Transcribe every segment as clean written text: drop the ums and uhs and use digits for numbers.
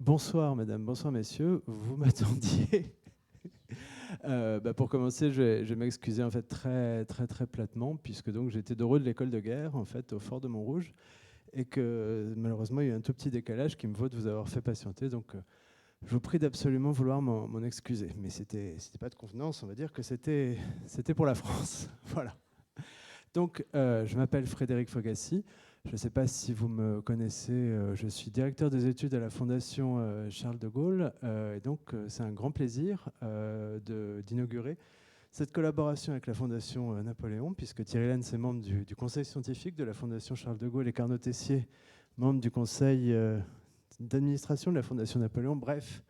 Bonsoir madame, bonsoir messieurs, vous m'attendiez. Pour commencer, je vais m'excuser en fait très platement, puisque donc j'étais de retour de l'école de guerre en fait au fort de Montrouge, et que malheureusement il y a eu un tout petit décalage qui me vaut de vous avoir fait patienter. Donc je vous prie d'absolument vouloir m'en excuser. Mais c'était pas de convenance, on va dire que c'était pour la France. Voilà. Donc, je m'appelle Frédéric Fogassi. Je ne sais pas si vous me connaissez. Je suis directeur des études à la Fondation Charles de Gaulle. Et donc, c'est un grand plaisir d'inaugurer cette collaboration avec la Fondation Napoléon, puisque Thierry Lenz est membre du conseil scientifique de la Fondation Charles de Gaulle et qu'Arnaud Tessier, membre du conseil d'administration de la Fondation Napoléon. Bref,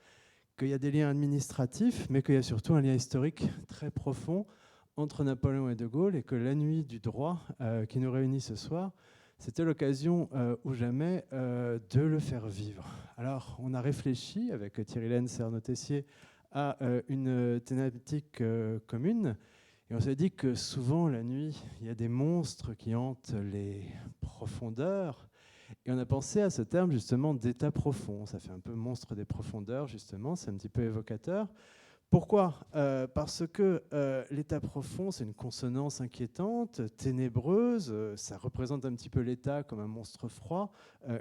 qu'il y a des liens administratifs, mais qu'il y a surtout un lien historique très profond entre Napoléon et De Gaulle, et que la nuit du droit qui nous réunit ce soir, c'était l'occasion ou jamais de le faire vivre. Alors, on a réfléchi avec Thierry Lenz et Arnaud Tessier à une thématique commune, et on s'est dit que souvent, la nuit, il y a des monstres qui hantent les profondeurs, et on a pensé à ce terme justement d'état profond. Ça fait un peu monstre des profondeurs, justement, c'est un petit peu évocateur. Pourquoi Parce que l'état profond, c'est une consonance inquiétante, ténébreuse, ça représente un petit peu l'état comme un monstre froid,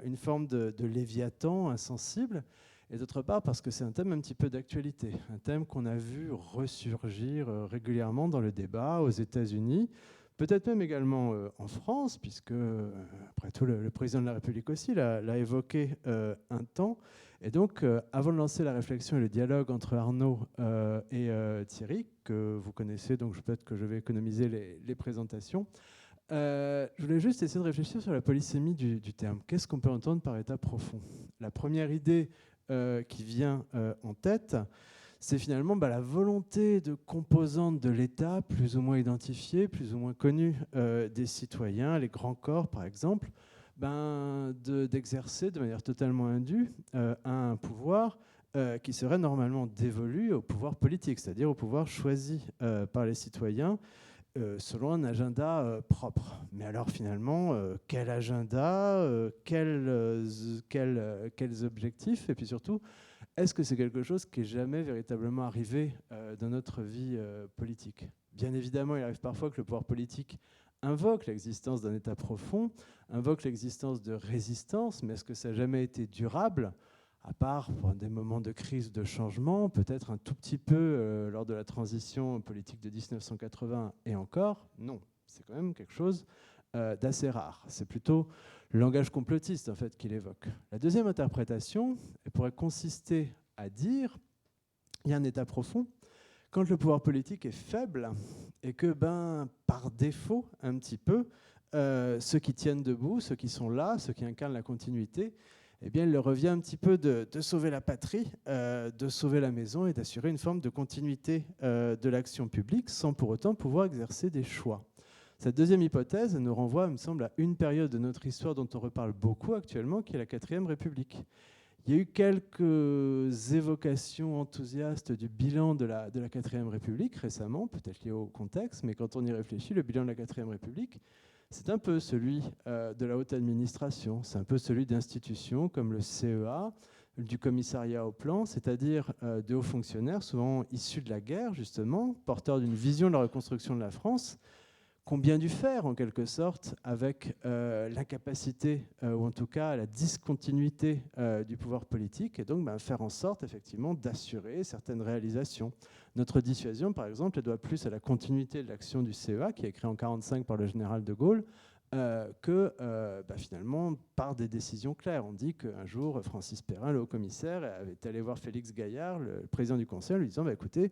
une forme de léviathan insensible, et d'autre part parce que c'est un thème un petit peu d'actualité, un thème qu'on a vu ressurgir régulièrement dans le débat aux États-Unis, peut-être même également en France, puisque, après tout, le président de la République aussi l'a évoqué un temps. Et donc, avant de lancer la réflexion et le dialogue entre Arnaud et Thierry, que vous connaissez, donc peut-être que je vais économiser les présentations, je voulais juste essayer de réfléchir sur la polysémie du terme. Qu'est-ce qu'on peut entendre par état profond ? La première idée qui vient en tête, c'est finalement la volonté de composantes de l'État, plus ou moins identifiées, plus ou moins connues des citoyens, les grands corps par exemple, d'exercer de manière totalement indue un pouvoir qui serait normalement dévolu au pouvoir politique, c'est-à-dire au pouvoir choisi par les citoyens selon un agenda propre. Mais alors finalement, quel agenda, quels objectifs, et puis surtout, est-ce que c'est quelque chose qui n'est jamais véritablement arrivé dans notre vie politique ? Bien évidemment, il arrive parfois que le pouvoir politique invoque l'existence d'un état profond, invoque l'existence de résistance, mais est-ce que ça n'a jamais été durable ? À part pour des moments de crise, de changement, peut-être un tout petit peu lors de la transition politique de 1980, et encore, non. C'est quand même quelque chose d'assez rare. C'est plutôt le langage complotiste en fait qu'il évoque. La deuxième interprétation elle pourrait consister à dire il y a un état profond quand le pouvoir politique est faible et que par défaut un petit peu ceux qui tiennent debout, ceux qui sont là, ceux qui incarnent la continuité, eh bien, il leur revient un petit peu de sauver la patrie, de sauver la maison et d'assurer une forme de continuité de l'action publique sans pour autant pouvoir exercer des choix. Cette deuxième hypothèse nous renvoie, il me semble, à une période de notre histoire dont on reparle beaucoup actuellement, qui est la 4e République. Il y a eu quelques évocations enthousiastes du bilan de la 4e République récemment, peut-être lié au contexte, mais quand on y réfléchit, le bilan de la 4e République, c'est un peu celui de la haute administration, c'est un peu celui d'institutions comme le CEA, du commissariat au plan, c'est-à-dire de hauts fonctionnaires, souvent issus de la guerre, justement, porteurs d'une vision de la reconstruction de la France, qu'ont bien dû faire en quelque sorte avec l'incapacité ou en tout cas la discontinuité du pouvoir politique et donc faire en sorte effectivement d'assurer certaines réalisations. Notre dissuasion par exemple elle doit plus à la continuité de l'action du CEA qui est créé en 1945 par le général de Gaulle que finalement par des décisions claires. On dit qu'un jour Francis Perrin, le haut-commissaire, avait allé voir Félix Gaillard, le président du conseil, en lui disant écoutez,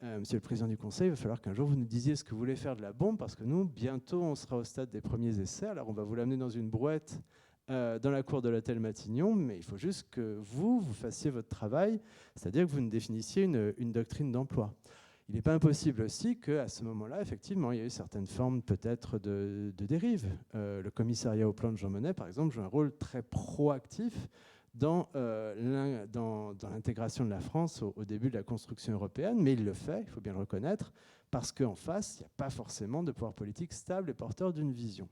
Monsieur le Président du Conseil, il va falloir qu'un jour vous nous disiez ce que vous voulez faire de la bombe, parce que nous, bientôt, on sera au stade des premiers essais. Alors, on va vous l'amener dans une brouette dans la cour de l'hôtel Matignon, mais il faut juste que vous fassiez votre travail, c'est-à-dire que vous nous définissiez une doctrine d'emploi. Il n'est pas impossible aussi qu'à ce moment-là, effectivement, il y a eu certaines formes peut-être de dérive. Le commissariat au plan de Jean Monnet, par exemple, joue un rôle très proactif dans l'intégration de la France au début de la construction européenne, mais il le fait, il faut bien le reconnaître, parce qu'en face, il n'y a pas forcément de pouvoir politique stable et porteur d'une vision.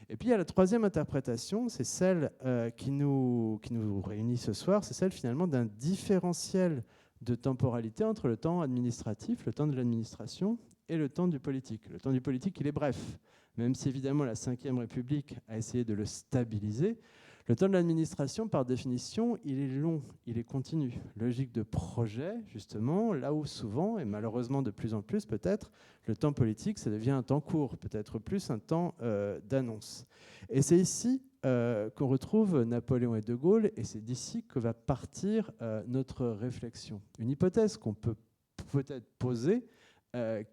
Et puis il y a la troisième interprétation, c'est celle qui nous réunit ce soir, c'est celle finalement d'un différentiel de temporalité entre le temps administratif, le temps de l'administration, et le temps du politique. Le temps du politique, il est bref, même si évidemment la Ve République a essayé de le stabiliser. Le temps de l'administration, par définition, il est long, il est continu. Logique de projet, justement, là où souvent, et malheureusement de plus en plus peut-être, le temps politique, ça devient un temps court, peut-être plus un temps d'annonce. Et c'est ici qu'on retrouve Napoléon et De Gaulle, et c'est d'ici que va partir notre réflexion. Une hypothèse qu'on peut peut-être poser,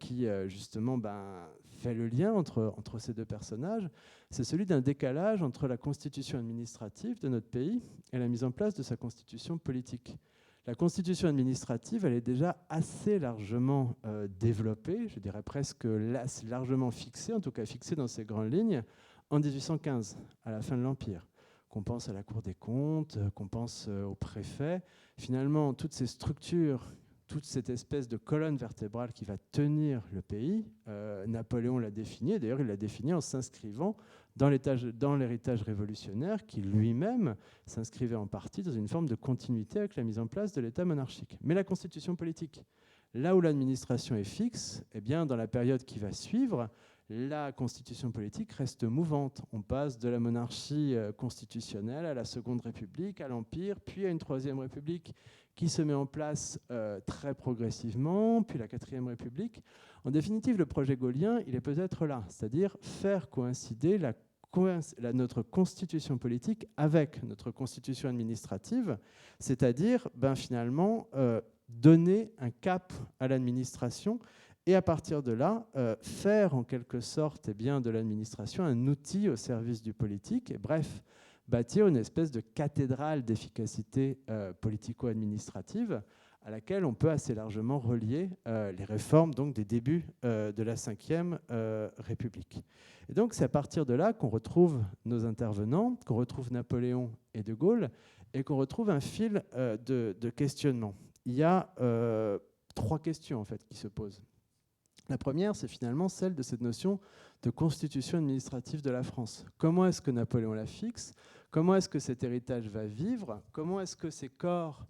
qui justement fait le lien entre ces deux personnages, c'est celui d'un décalage entre la constitution administrative de notre pays et la mise en place de sa constitution politique. La constitution administrative, elle est déjà assez largement développée, je dirais presque largement fixée, en tout cas fixée dans ses grandes lignes, en 1815, à la fin de l'Empire. Qu'on pense à la Cour des comptes, qu'on pense au préfet, finalement, toutes ces structures, toute cette espèce de colonne vertébrale qui va tenir le pays, Napoléon l'a défini, et d'ailleurs il l'a défini en s'inscrivant dans l'héritage révolutionnaire qui lui-même s'inscrivait en partie dans une forme de continuité avec la mise en place de l'État monarchique. Mais la constitution politique, là où l'administration est fixe, eh bien, dans la période qui va suivre, la constitution politique reste mouvante. On passe de la monarchie constitutionnelle à la Seconde République, à l'Empire, puis à une Troisième République qui se met en place très progressivement, puis la Quatrième République. En définitive, le projet gaullien, il est peut-être là, c'est-à-dire faire coïncider notre constitution politique avec notre constitution administrative, c'est-à-dire finalement donner un cap à l'administration et à partir de là, faire en quelque sorte de l'administration un outil au service du politique, et bref, bâtir une espèce de cathédrale d'efficacité politico-administrative à laquelle on peut assez largement relier les réformes donc, des débuts de la Ve République. Et donc c'est à partir de là qu'on retrouve nos intervenants, qu'on retrouve Napoléon et De Gaulle, et qu'on retrouve un fil de questionnement. Il y a 3 questions en fait, qui se posent. La première, c'est finalement celle de cette notion de constitution administrative de la France. Comment est-ce que Napoléon la fixe? Comment est-ce que cet héritage va vivre? Comment est-ce que ces corps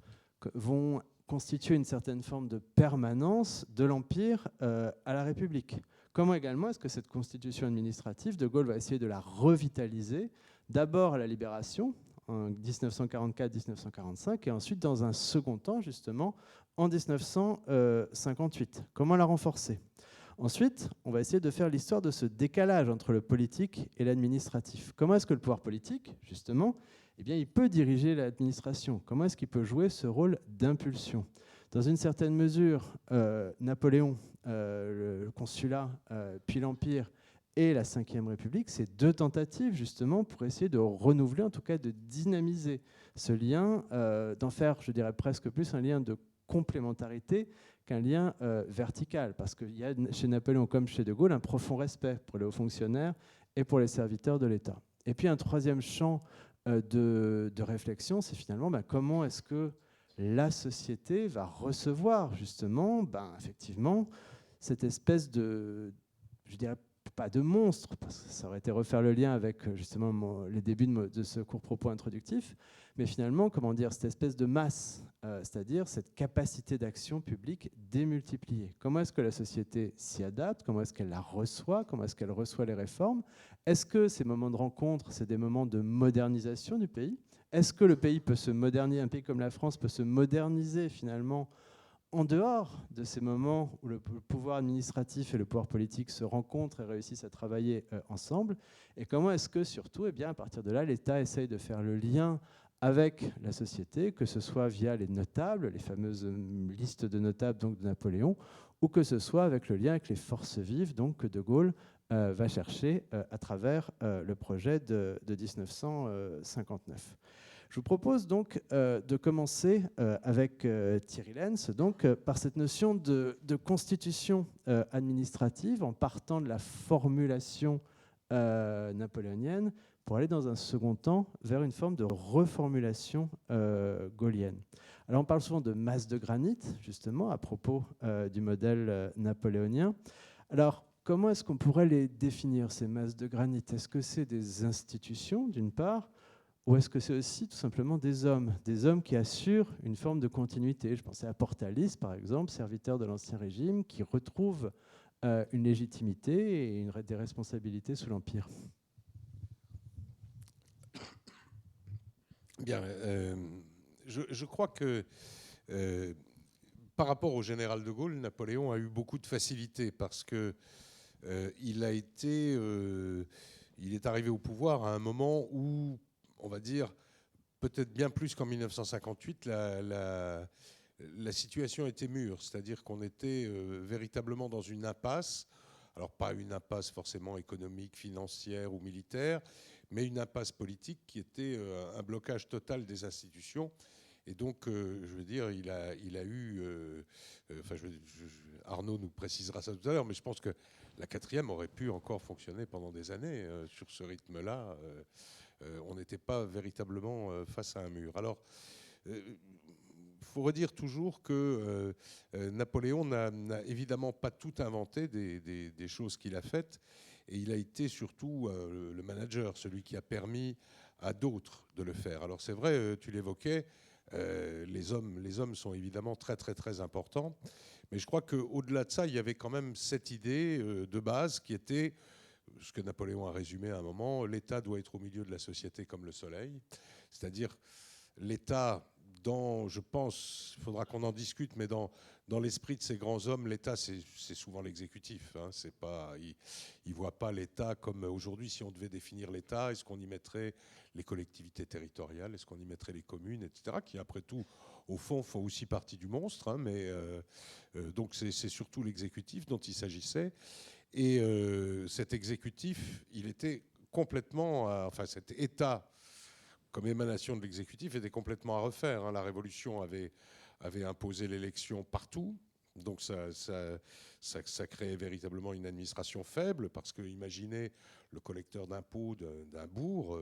vont constituer une certaine forme de permanence de l'Empire à la République? Comment également est-ce que cette constitution administrative, De Gaulle va essayer de la revitaliser, d'abord à la Libération, en 1944-1945, et ensuite dans un second temps, justement, en 1958. Comment la renforcer? Ensuite, on va essayer de faire l'histoire de ce décalage entre le politique et l'administratif. Comment est-ce que le pouvoir politique, justement, il peut diriger l'administration? Comment est-ce qu'il peut jouer ce rôle d'impulsion? Dans une certaine mesure, Napoléon, le consulat, puis l'Empire et la Ve République, c'est 2 tentatives, justement, pour essayer de renouveler, en tout cas de dynamiser ce lien, d'en faire, je dirais presque plus, un lien de complémentarité qu'un lien vertical, parce qu'il y a chez Napoléon comme chez De Gaulle un profond respect pour les hauts fonctionnaires et pour les serviteurs de l'État. Et puis un troisième champ de réflexion, c'est finalement comment est-ce que la société va recevoir justement effectivement cette espèce de, je dirais pas de monstre, parce que ça aurait été refaire le lien avec justement les débuts de ce court propos introductif, mais finalement, comment dire, cette espèce de masse, c'est-à-dire cette capacité d'action publique démultipliée. Comment est-ce que la société s'y adapte? Comment est-ce qu'elle la reçoit? Comment est-ce qu'elle reçoit les réformes? Est-ce que ces moments de rencontre, c'est des moments de modernisation du pays? Est-ce que le pays peut se moderniser, un pays comme la France peut se moderniser finalement en dehors de ces moments où le pouvoir administratif et le pouvoir politique se rencontrent et réussissent à travailler ensemble? Et comment est-ce que, surtout, à partir de là, l'État essaye de faire le lien avec la société, que ce soit via les notables, les fameuses listes de notables donc, de Napoléon, ou que ce soit avec le lien avec les forces vives donc, que De Gaulle va chercher à travers le projet de 1959. Je vous propose donc de commencer avec Thierry Lenz, donc, par cette notion de constitution administrative en partant de la formulation napoléonienne pour aller dans un second temps vers une forme de reformulation gaullienne. Alors on parle souvent de masse de granit, justement, à propos du modèle napoléonien. Alors, comment est-ce qu'on pourrait les définir, ces masses de granit? Est-ce que c'est des institutions, d'une part, ou est-ce que c'est aussi tout simplement des hommes qui assurent une forme de continuité? Je pensais à Portalis, par exemple, serviteur de l'Ancien Régime, qui retrouve une légitimité et des responsabilités sous l'Empire. Bien, je crois que par rapport au général de Gaulle, Napoléon a eu beaucoup de facilité parce que il est arrivé au pouvoir à un moment où, on va dire, peut-être bien plus qu'en 1958, la situation était mûre, c'est-à-dire qu'on était véritablement dans une impasse. Alors pas une impasse forcément économique, financière ou militaire, mais une impasse politique qui était un blocage total des institutions. Et donc, je veux dire, il a eu... enfin, Arnaud nous précisera ça tout à l'heure, mais je pense que la quatrième aurait pu encore fonctionner pendant des années. Sur ce rythme-là, on n'était pas véritablement face à un mur. Alors, il faut redire toujours que Napoléon n'a évidemment pas tout inventé des choses qu'il a faites, et il a été surtout le manager, celui qui a permis à d'autres de le faire. Alors c'est vrai, tu l'évoquais, les hommes sont évidemment très très très importants, mais je crois qu'au-delà de ça, il y avait quand même cette idée de base qui était ce que Napoléon a résumé à un moment: l'État doit être au milieu de la société comme le soleil, c'est-à-dire l'État, je pense, il faudra qu'on en discute, mais dans l'esprit de ces grands hommes, l'État, c'est souvent l'exécutif. Hein, c'est pas, ils ne voient pas l'État comme aujourd'hui. Si on devait définir l'État, est-ce qu'on y mettrait les collectivités territoriales, est-ce qu'on y mettrait les communes, etc., qui après tout, au fond, font aussi partie du monstre. Hein, mais donc c'est surtout l'exécutif dont il s'agissait. Et cet exécutif, il était complètement, enfin cet État comme émanation de l'exécutif était complètement à refaire. Hein. La Révolution avait imposé l'élection partout. Donc ça créait véritablement une administration faible, parce que imaginez le collecteur d'impôts d'un bourg,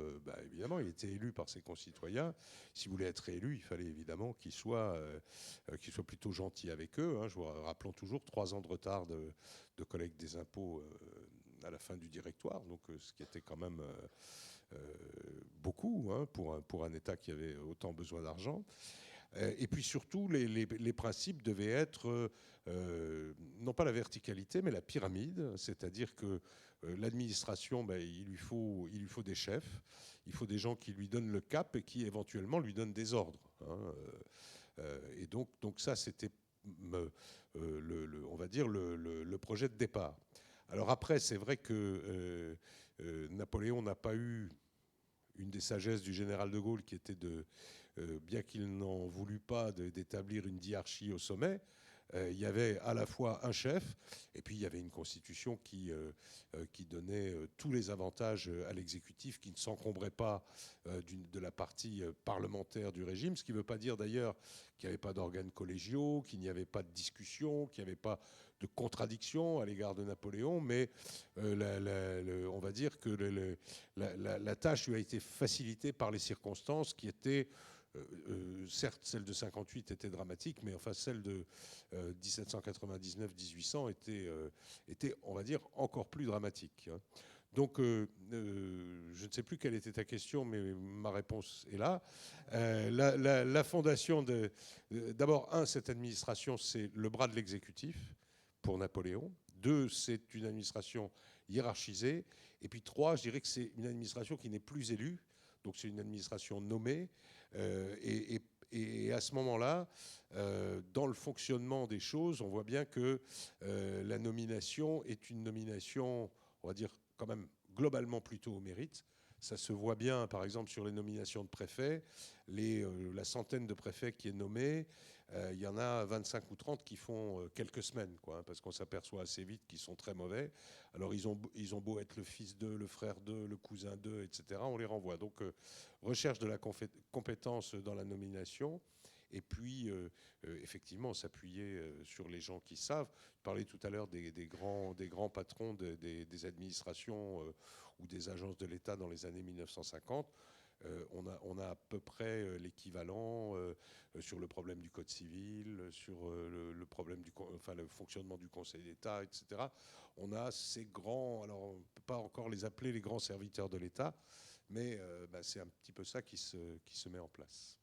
évidemment il était élu par ses concitoyens. S'il voulait être élu, il fallait évidemment qu'il soit plutôt gentil avec eux. Hein. Rappelons toujours 3 ans de retard de collecte des impôts à la fin du directoire, donc ce qui était quand même beaucoup, hein, pour un État qui avait autant besoin d'argent. Et puis surtout, les principes devaient être non pas la verticalité, mais la pyramide, c'est-à-dire que l'administration, il lui faut des chefs, il faut des gens qui lui donnent le cap et qui éventuellement lui donnent des ordres. Hein. Et donc ça, c'était, on va dire, le projet de départ. Alors après, c'est vrai que Napoléon n'a pas eu une des sagesses du général de Gaulle, qui était bien qu'il n'en voulut pas, d'établir une hiérarchie au sommet. Il y avait à la fois un chef, et puis il y avait une constitution qui donnait tous les avantages à l'exécutif, qui ne s'encombrait pas de la partie parlementaire du régime, ce qui ne veut pas dire d'ailleurs qu'il n'y avait pas d'organes collégiaux, qu'il n'y avait pas de discussion, qu'il n'y avait pas de contradiction à l'égard de Napoléon, mais on va dire que la tâche lui a été facilitée par les circonstances qui étaient... certes, celle de 58 était dramatique, mais enfin celle de 1799-1800 était, on va dire, encore plus dramatique. Hein. Donc, je ne sais plus quelle était ta question, mais ma réponse est là. La fondation d'abord, cette administration, c'est le bras de l'exécutif pour Napoléon. 2, c'est une administration hiérarchisée. Et puis 3, je dirais que c'est une administration qui n'est plus élue. Donc c'est une administration nommée. Et à ce moment-là, dans le fonctionnement des choses, on voit bien que la nomination est une nomination, on va dire, quand même globalement plutôt au mérite. Ça se voit bien, par exemple, sur les nominations de préfets. La centaine de préfets qui est nommée, il y en a 25 ou 30 qui font quelques semaines, quoi, hein, parce qu'on s'aperçoit assez vite qu'ils sont très mauvais. Alors ils ont beau être le fils d'eux, le frère d'eux, le cousin d'eux, etc., on les renvoie. Donc recherche de la compétence dans la nomination, et puis effectivement s'appuyer sur les gens qui savent. Je parlais tout à l'heure des grands patrons des administrations ou des agences de l'État dans les années 1950. On a à peu près l'équivalent sur le problème du Code civil, sur le problème le fonctionnement du Conseil d'État, etc. On a ces grands, alors on ne peut pas encore les appeler les grands serviteurs de l'État, mais c'est un petit peu ça qui se met en place.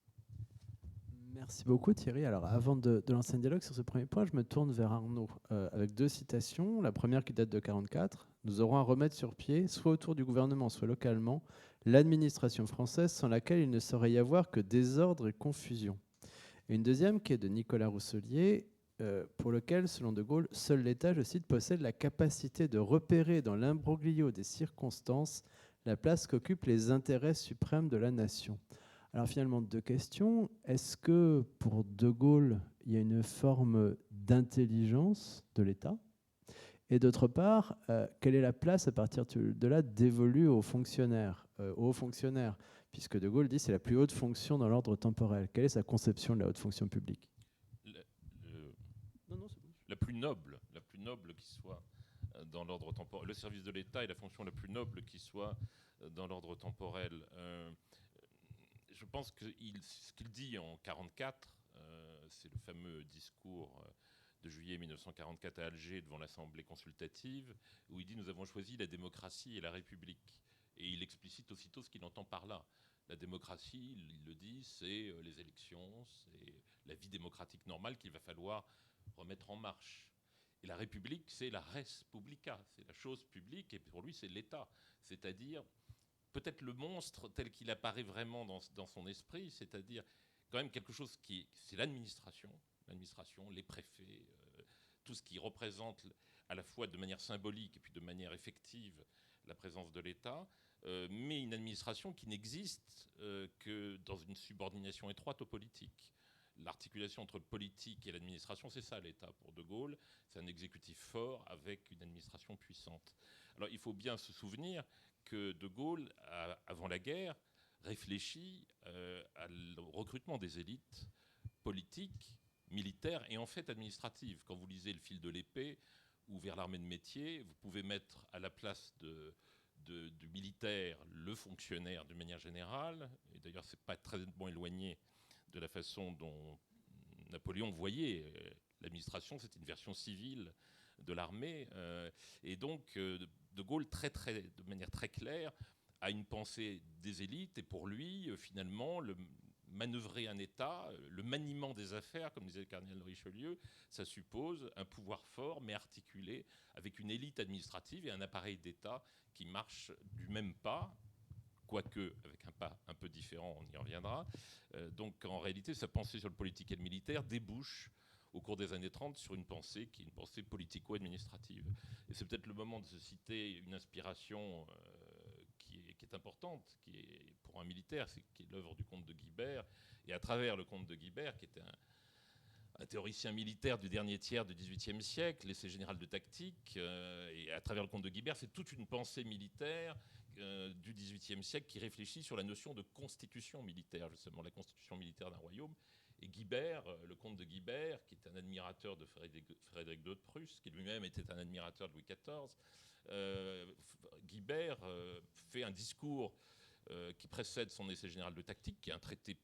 Merci beaucoup Thierry. Alors avant de lancer un dialogue sur ce premier point, je me tourne vers Arnaud avec 2 citations. La première qui date de 1944. « Nous aurons à remettre sur pied, soit autour du gouvernement, soit localement, l'administration française sans laquelle il ne saurait y avoir que désordre et confusion. » Et une deuxième qui est de Nicolas Rousselier, pour lequel, selon De Gaulle, seul l'État, je cite, possède la capacité de repérer dans l'imbroglio des circonstances la place qu'occupent les intérêts suprêmes de la nation. Alors finalement, 2 questions. Est-ce que pour De Gaulle, il y a une forme d'intelligence de l'État? Et d'autre part, quelle est la place à partir de là dévolue aux fonctionnaires, aux hauts fonctionnaires, puisque De Gaulle dit que c'est la plus haute fonction dans l'ordre temporel. Quelle est sa conception de la haute fonction publique? La plus noble qui soit dans l'ordre temporel. Le service de l'État est la fonction la plus noble qui soit dans l'ordre temporel. Je pense que ce qu'il dit en 1944, c'est le fameux discours de juillet 1944 à Alger devant l'Assemblée consultative, où il dit « Nous avons choisi la démocratie et la République ». Et il explicite aussitôt ce qu'il entend par là. La démocratie, il le dit, c'est les élections, c'est la vie démocratique normale qu'il va falloir remettre en marche. Et la République, c'est la res publica, c'est la chose publique, et pour lui, c'est l'État. C'est-à-dire, peut-être le monstre tel qu'il apparaît vraiment dans son esprit, c'est-à-dire quand même quelque chose c'est l'administration, les préfets, tout ce qui représente à la fois de manière symbolique et puis de manière effective la présence de l'État, mais une administration qui n'existe que dans une subordination étroite aux politiques. L'articulation entre le politique et l'administration, c'est ça l'État pour De Gaulle. C'est un exécutif fort avec une administration puissante. Alors il faut bien se souvenir que De Gaulle, avant la guerre, réfléchit au recrutement des élites politiques, militaires et en fait administratives. Quand vous lisez Le fil de l'épée ou Vers l'armée de métier, vous pouvez mettre à la place du militaire le fonctionnaire d'une manière générale. Et d'ailleurs, ce n'est pas très éloigné de la façon dont Napoléon voyait l'administration. C'était une version civile de l'armée. Et donc, De Gaulle, de manière très claire, a une pensée des élites. Et pour lui, finalement, manœuvrer un État, le maniement des affaires, comme disait le cardinal Richelieu, ça suppose un pouvoir fort, mais articulé, avec une élite administrative et un appareil d'État qui marche du même pas, quoique avec un pas un peu différent, on y reviendra. Donc en réalité, sa pensée sur le politique et le militaire débouche au cours des années 30 sur une pensée qui est une pensée politico-administrative. Et c'est peut-être le moment de se citer une inspiration qui est importante, qui est pour un militaire, qui est l'œuvre du comte de Guibert. Et à travers le comte de Guibert, qui était un théoricien militaire du dernier tiers du XVIIIe siècle, l'essai général de tactique, et à travers le comte de Guibert, c'est toute une pensée militaire du XVIIIe siècle qui réfléchit sur la notion de constitution militaire, justement, la constitution militaire d'un royaume. Et Guibert, le comte de Guibert, qui est un admirateur de Frédéric II de Prusse, qui lui-même était un admirateur de Louis XIV, Guibert fait un discours qui précède son essai général de tactique, qui est un traité,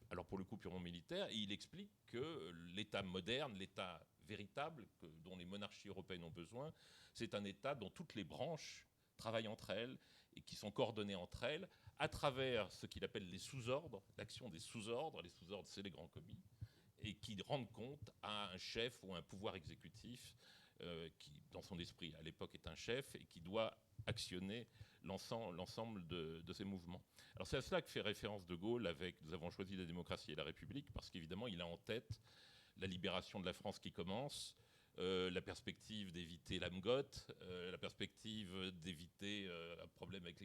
alors pour le coup purement militaire, et il explique que l'État moderne, l'État véritable, dont les monarchies européennes ont besoin, c'est un État dont toutes les branches travaillent entre elles et qui sont coordonnées entre elles à travers ce qu'il appelle les sous-ordres, l'action des sous-ordres. Les sous-ordres, c'est les grands commis, et qui rendent compte à un chef ou à un pouvoir exécutif qui, dans son esprit, à l'époque, est un chef et qui doit actionner l'ensemble de ces mouvements. Alors c'est à cela que fait référence De Gaulle avec « Nous avons choisi la démocratie et la République », parce qu'évidemment, il a en tête la libération de la France qui commence, la perspective d'éviter l'Amgote, la perspective d'éviter un problème avec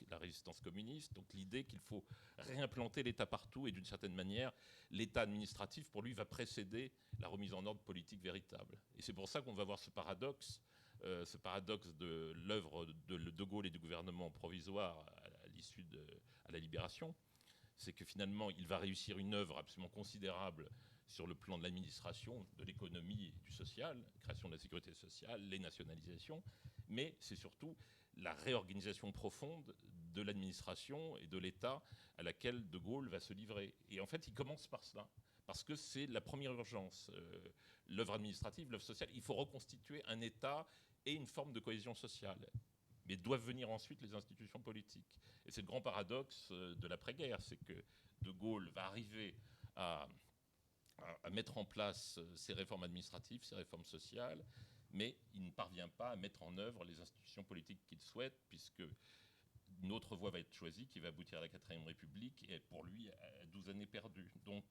la résistance communiste, donc l'idée qu'il faut réimplanter l'État partout, et d'une certaine manière, l'État administratif, pour lui, va précéder la remise en ordre politique véritable. Et c'est pour ça qu'on va voir ce paradoxe de l'œuvre de Gaulle et du gouvernement provisoire à l'issue à la libération, c'est que finalement, il va réussir une œuvre absolument considérable sur le plan de l'administration, de l'économie et du social, création de la sécurité sociale, les nationalisations, mais c'est surtout la réorganisation profonde de l'administration et de l'État à laquelle De Gaulle va se livrer. Et en fait, il commence par cela, parce que c'est la première urgence. L'œuvre administrative, l'œuvre sociale, il faut reconstituer un État et une forme de cohésion sociale. Mais doivent venir ensuite les institutions politiques. Et c'est le grand paradoxe de l'après-guerre, c'est que De Gaulle va arriver à mettre en place ces réformes administratives, ces réformes sociales, mais il ne parvient pas à mettre en œuvre les institutions politiques qu'il souhaite, puisque une autre voie va être choisie, qui va aboutir à la 4ème République, et pour lui, à 12 années perdues. Donc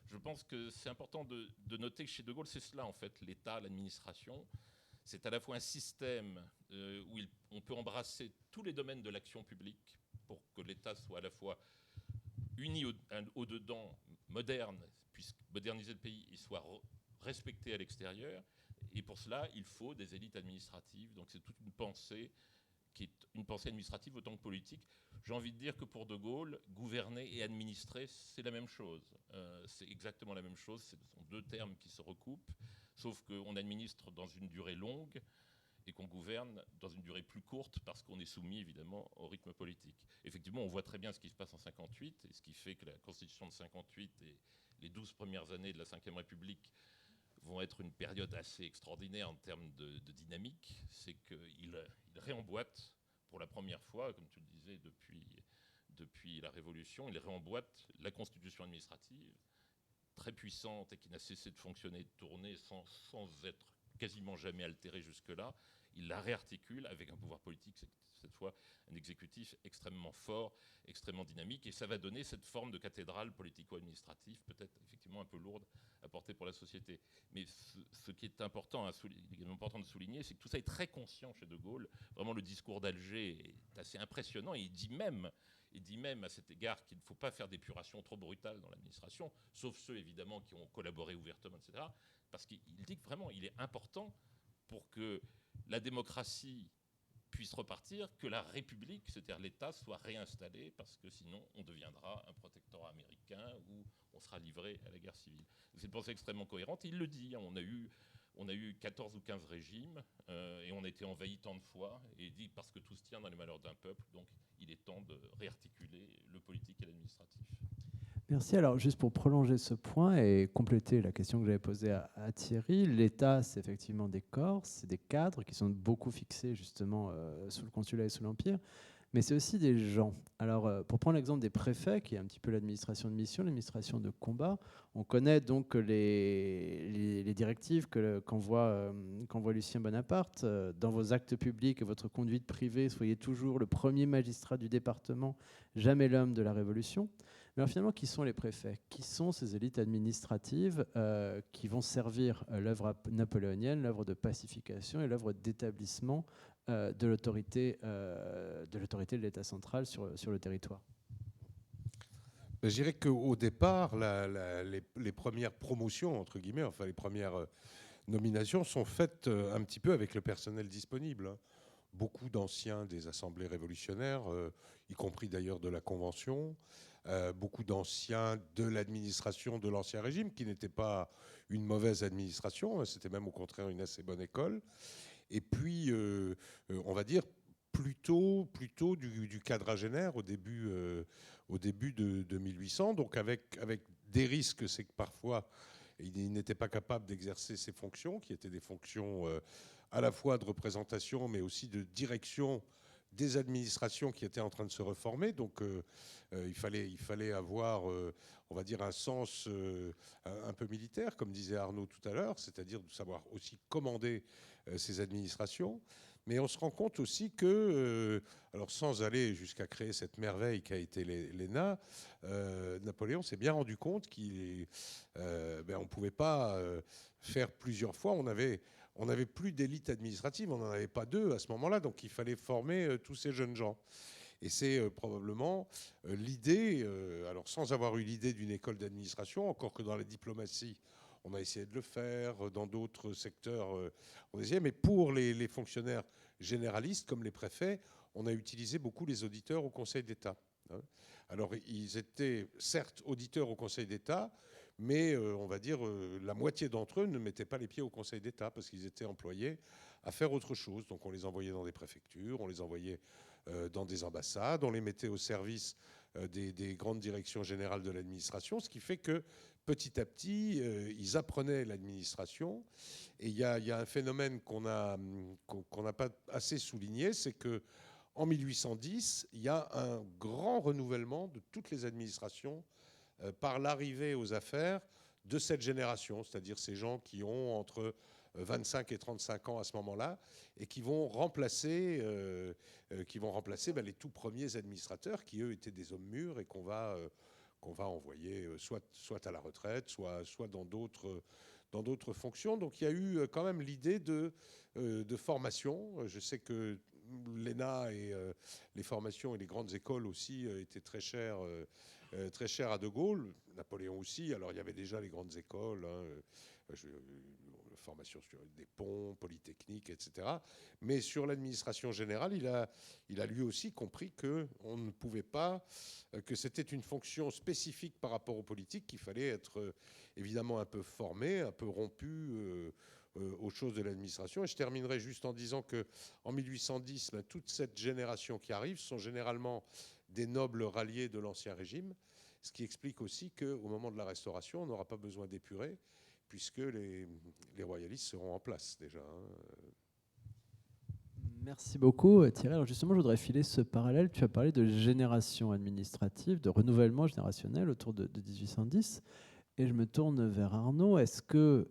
je pense que c'est important de noter que chez De Gaulle, c'est cela, en fait, l'État, l'administration. C'est à la fois un système où on peut embrasser tous les domaines de l'action publique pour que l'État soit à la fois uni au-dedans, moderne, puisse moderniser le pays et soit respecté à l'extérieur. Et pour cela, il faut des élites administratives. Donc c'est toute une pensée qui est une pensée administrative autant que politique. J'ai envie de dire que pour De Gaulle, gouverner et administrer, c'est la même chose. C'est exactement la même chose. Ce sont deux termes qui se recoupent, sauf qu'on administre dans une durée longue et qu'on gouverne dans une durée plus courte parce qu'on est soumis évidemment au rythme politique. Effectivement, on voit très bien ce qui se passe en 58 et ce qui fait que la Constitution de 58 et les 12 premières années de la Ve République vont être une période assez extraordinaire en termes de dynamique. C'est qu'il réemboîte pour la première fois, comme tu le disais, depuis la Révolution, il réemboîte la Constitution administrative, très puissante et qui n'a cessé de fonctionner, de tourner sans être quasiment jamais altérée jusque-là. Il la réarticule avec un pouvoir politique, cette fois un exécutif extrêmement fort, extrêmement dynamique, et ça va donner cette forme de cathédrale politico-administrative, peut-être effectivement un peu lourde à porter pour la société. Mais ce qui est important, important de souligner, c'est que tout ça est très conscient chez De Gaulle. Vraiment, le discours d'Alger est assez impressionnant, et il dit même à cet égard qu'il ne faut pas faire d'épuration trop brutale dans l'administration, sauf ceux évidemment qui ont collaboré ouvertement, etc. Parce qu'il dit que vraiment, il est important pour que la démocratie puisse repartir, que la République, c'est-à-dire l'État, soit réinstallé, parce que sinon on deviendra un protectorat américain ou on sera livré à la guerre civile. C'est une pensée extrêmement cohérente. Il le dit, hein, on a eu 14 ou 15 régimes et on a été envahi tant de fois, et il dit parce que tout se tient dans les malheurs d'un peuple, donc il est temps de réarticuler le politique et l'administratif. Merci. Alors, juste pour prolonger ce point et compléter la question que j'avais posée à Thierry, l'État, c'est effectivement des corps, c'est des cadres qui sont beaucoup fixés justement sous le consulat et sous l'Empire, mais c'est aussi des gens. Alors, pour prendre l'exemple des préfets, qui est un petit peu l'administration de mission, l'administration de combat, on connaît donc les directives qu'envoie Lucien Bonaparte. Dans vos actes publics et votre conduite privée, soyez toujours le premier magistrat du département, jamais l'homme de la Révolution. Mais alors finalement, qui sont les préfets? Qui sont ces élites administratives qui vont servir l'œuvre napoléonienne, l'œuvre de pacification et l'œuvre d'établissement de l'autorité de l'État central sur le territoire? Je dirais qu'au départ, les premières promotions, entre guillemets, enfin les premières nominations sont faites un petit peu avec le personnel disponible, hein. Beaucoup d'anciens des assemblées révolutionnaires, y compris d'ailleurs de la Convention, beaucoup d'anciens de l'administration de l'Ancien Régime, qui n'était pas une mauvaise administration, c'était même au contraire une assez bonne école. Et puis, on va dire, plutôt du quadragénaire au début de 1800, donc avec des risques, c'est que parfois, il n'était pas capable d'exercer ses fonctions, qui étaient des fonctions à la fois de représentation, mais aussi de direction des administrations qui étaient en train de se reformer. Donc il fallait avoir, on va dire, un sens un peu militaire, comme disait Arnaud tout à l'heure, c'est-à-dire de savoir aussi commander ces administrations. Mais on se rend compte aussi que, alors sans aller jusqu'à créer cette merveille qu'a été l'ENA, Napoléon s'est bien rendu compte qu'on ne pouvait pas faire plusieurs fois. On n'avait plus d'élite administrative, on n'en avait pas deux à ce moment-là, donc il fallait former tous ces jeunes gens. Et c'est probablement l'idée, alors sans avoir eu l'idée d'une école d'administration, encore que dans la diplomatie, on a essayé de le faire, dans d'autres secteurs, on essayait, mais pour les fonctionnaires généralistes, comme les préfets, on a utilisé beaucoup les auditeurs au Conseil d'État. Alors, ils étaient certes auditeurs au Conseil d'État, mais on va dire la moitié d'entre eux ne mettaient pas les pieds au Conseil d'État parce qu'ils étaient employés à faire autre chose. Donc, on les envoyait dans des préfectures, on les envoyait dans des ambassades, on les mettait au service des grandes directions générales de l'administration, ce qui fait que petit à petit, ils apprenaient l'administration. Et il y a un phénomène qu'on n'a pas assez souligné, c'est que en 1810, il y a un grand renouvellement de toutes les administrations par l'arrivée aux affaires de cette génération, c'est-à-dire ces gens qui ont entre 25 et 35 ans à ce moment-là, et qui vont remplacer les tout premiers administrateurs qui, eux, étaient des hommes mûrs et qu'on va envoyer soit à la retraite, soit dans d'autres fonctions. Donc il y a eu quand même l'idée de formation. Je sais que l'ENA et les formations et les grandes écoles aussi étaient très chères à De Gaulle. Napoléon aussi. Alors il y avait déjà les grandes écoles, formation sur des ponts, polytechniques, etc. Mais sur l'administration générale, il a lui aussi compris qu'on ne pouvait pas, que c'était une fonction spécifique par rapport aux politiques, qu'il fallait être évidemment un peu formé, un peu rompu aux choses de l'administration. Et je terminerai juste en disant qu'en 1810, toute cette génération qui arrive sont généralement des nobles ralliés de l'Ancien Régime, ce qui explique aussi qu'au moment de la Restauration, on n'aura pas besoin d'épurer, puisque les royalistes seront en place déjà. Merci beaucoup Thierry. Alors justement, je voudrais filer ce parallèle. Tu as parlé de génération administrative, de renouvellement générationnel autour de 1810. Et je me tourne vers Arnaud. Est-ce que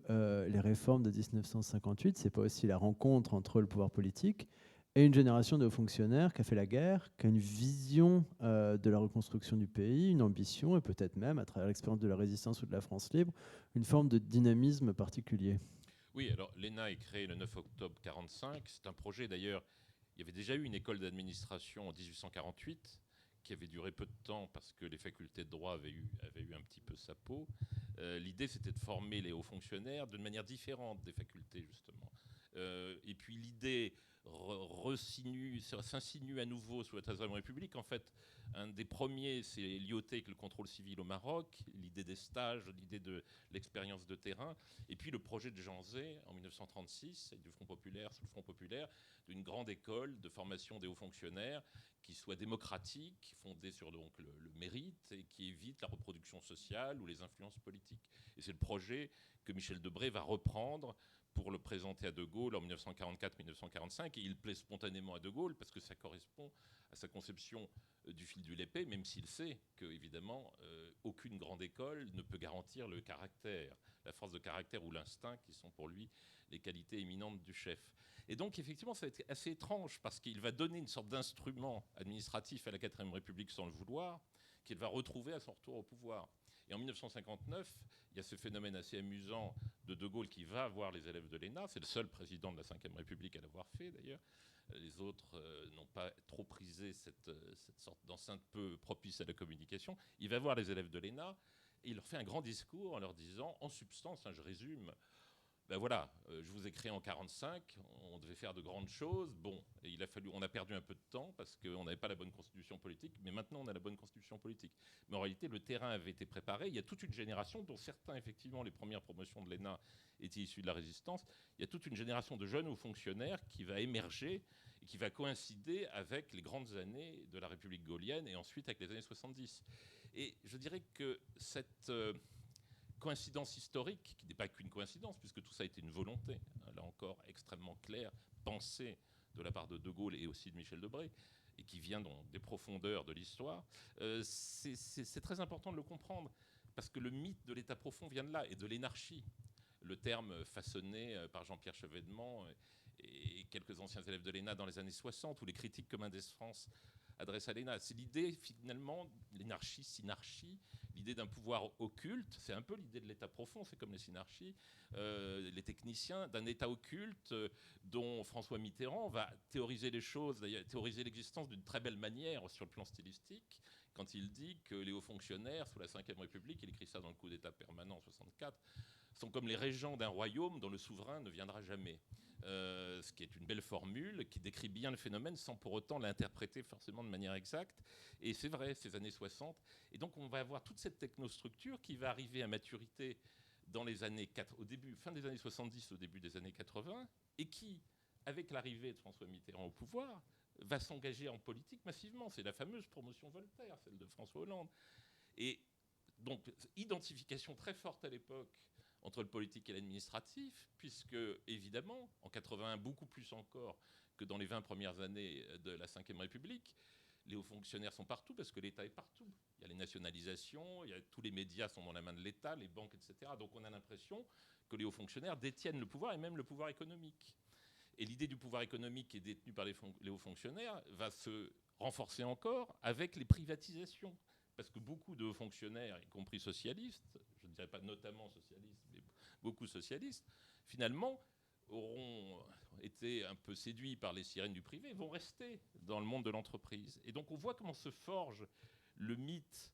les réformes de 1958, c'est pas aussi la rencontre entre le pouvoir politique et une génération de hauts fonctionnaires qui a fait la guerre, qui a une vision de la reconstruction du pays, une ambition, et peut-être même, à travers l'expérience de la résistance ou de la France libre, une forme de dynamisme particulier? Oui, alors l'ENA est créée le 9 octobre 1945. C'est un projet d'ailleurs, il y avait déjà eu une école d'administration en 1848 qui avait duré peu de temps parce que les facultés de droit avaient eu un petit peu sa peau. L'idée, c'était de former les hauts fonctionnaires d'une manière différente des facultés, justement. Et puis l'idée s'insinue à nouveau sous la Troisième République. En fait, un des premiers, c'est l'IOT avec le contrôle civil au Maroc, l'idée des stages, l'idée de l'expérience de terrain, et puis le projet de Jean Zay en 1936, du Front populaire, sous le Front populaire, d'une grande école de formation des hauts fonctionnaires qui soit démocratique, fondée sur donc le mérite et qui évite la reproduction sociale ou les influences politiques. Et c'est le projet que Michel Debré va reprendre pour le présenter à De Gaulle en 1944-1945. Et il plaît spontanément à De Gaulle parce que ça correspond à sa conception du fil de l'épée, même s'il sait que, évidemment, aucune grande école ne peut garantir le caractère, la force de caractère ou l'instinct qui sont pour lui les qualités éminentes du chef. Et donc, effectivement, ça va être assez étrange parce qu'il va donner une sorte d'instrument administratif à la 4ème République sans le vouloir, qu'il va retrouver à son retour au pouvoir. Et en 1959, il y a ce phénomène assez amusant de Gaulle qui va voir les élèves de l'ENA. C'est le seul président de la 5e République à l'avoir fait, d'ailleurs. Les autres n'ont pas trop prisé cette sorte d'enceinte peu propice à la communication. Il va voir les élèves de l'ENA et il leur fait un grand discours en leur disant, en substance, je résume, ben voilà, je vous ai créé en 1945, on devait faire de grandes choses. Bon, et on a perdu un peu de temps parce qu'on n'avait pas la bonne constitution politique, mais maintenant on a la bonne constitution politique. Mais en réalité, le terrain avait été préparé. Il y a toute une génération, dont certains, effectivement, les premières promotions de l'ENA étaient issues de la résistance. Il y a toute une génération de jeunes hauts fonctionnaires qui va émerger et qui va coïncider avec les grandes années de la République gaulienne et ensuite avec les années 70. Et je dirais que cette coïncidence historique, qui n'est pas qu'une coïncidence, puisque tout ça a été une volonté, là encore extrêmement claire, pensée de la part de De Gaulle et aussi de Michel Debré, et qui vient donc des profondeurs de l'histoire, c'est très important de le comprendre, parce que le mythe de l'État profond vient de là, et de l'énarchie, le terme façonné par Jean-Pierre Chevènement et quelques anciens élèves de l'ENA dans les années 60, où les critiques que Mendès France adresse à l'ENA. C'est l'idée, finalement, l'énarchie, synarchie, l'idée d'un pouvoir occulte. C'est un peu l'idée de l'État profond, c'est comme les synarchies, les techniciens, d'un État occulte dont François Mitterrand va théoriser les choses, d'ailleurs théoriser l'existence d'une très belle manière sur le plan stylistique, quand il dit que les hauts fonctionnaires, sous la Ve République, il écrit ça dans le coup d'État permanent en 64, sont comme les régents d'un royaume dont le souverain ne viendra jamais. Ce qui est une belle formule qui décrit bien le phénomène sans pour autant l'interpréter forcément de manière exacte. Et c'est vrai, ces années 60. Et donc on va avoir toute cette technostructure qui va arriver à maturité dans les années fin des années 70, au début des années 80, et qui, avec l'arrivée de François Mitterrand au pouvoir, va s'engager en politique massivement. C'est la fameuse promotion Voltaire, celle de François Hollande. Et donc, identification très forte à l'époque entre le politique et l'administratif, puisque, évidemment, en 81, beaucoup plus encore que dans les 20 premières années de la Ve République, les hauts fonctionnaires sont partout parce que l'État est partout. Il y a les nationalisations, tous les médias sont dans la main de l'État, les banques, etc. Donc on a l'impression que les hauts fonctionnaires détiennent le pouvoir et même le pouvoir économique. Et l'idée du pouvoir économique qui est détenue par les hauts fonctionnaires va se renforcer encore avec les privatisations. Parce que beaucoup de hauts fonctionnaires, y compris socialistes, je ne dirais pas notamment socialistes, mais beaucoup socialistes, finalement auront été un peu séduits par les sirènes du privé, vont rester dans le monde de l'entreprise. Et donc on voit comment se forge le mythe,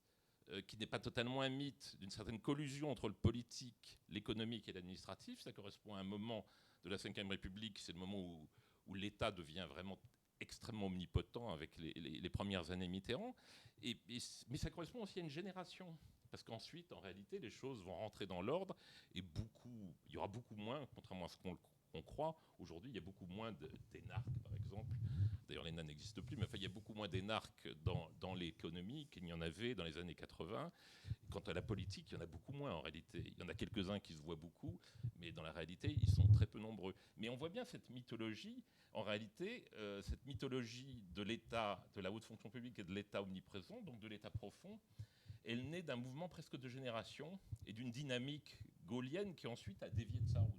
qui n'est pas totalement un mythe, d'une certaine collusion entre le politique, l'économique et l'administratif. Ça correspond à un moment de la Ve République, c'est le moment où l'État devient vraiment extrêmement omnipotent avec les premières années Mitterrand. Mais ça correspond aussi à une génération. Parce qu'ensuite, en réalité, les choses vont rentrer dans l'ordre et il y aura beaucoup moins, contrairement à ce qu'on croit, aujourd'hui, il y a beaucoup moins d'énarques, par exemple. D'ailleurs, l'ENA n'existe plus, mais enfin, il y a beaucoup moins d'énarques dans l'économie qu'il n'y en avait dans les années 80. Quant à la politique, il y en a beaucoup moins en réalité. Il y en a quelques-uns qui se voient beaucoup, mais dans la réalité, ils sont très peu nombreux. Mais on voit bien cette mythologie, en réalité, cette mythologie de l'État, de la haute fonction publique et de l'État omniprésent, donc de l'État profond, elle naît d'un mouvement presque de génération et d'une dynamique gaulienne qui ensuite a dévié de sa route.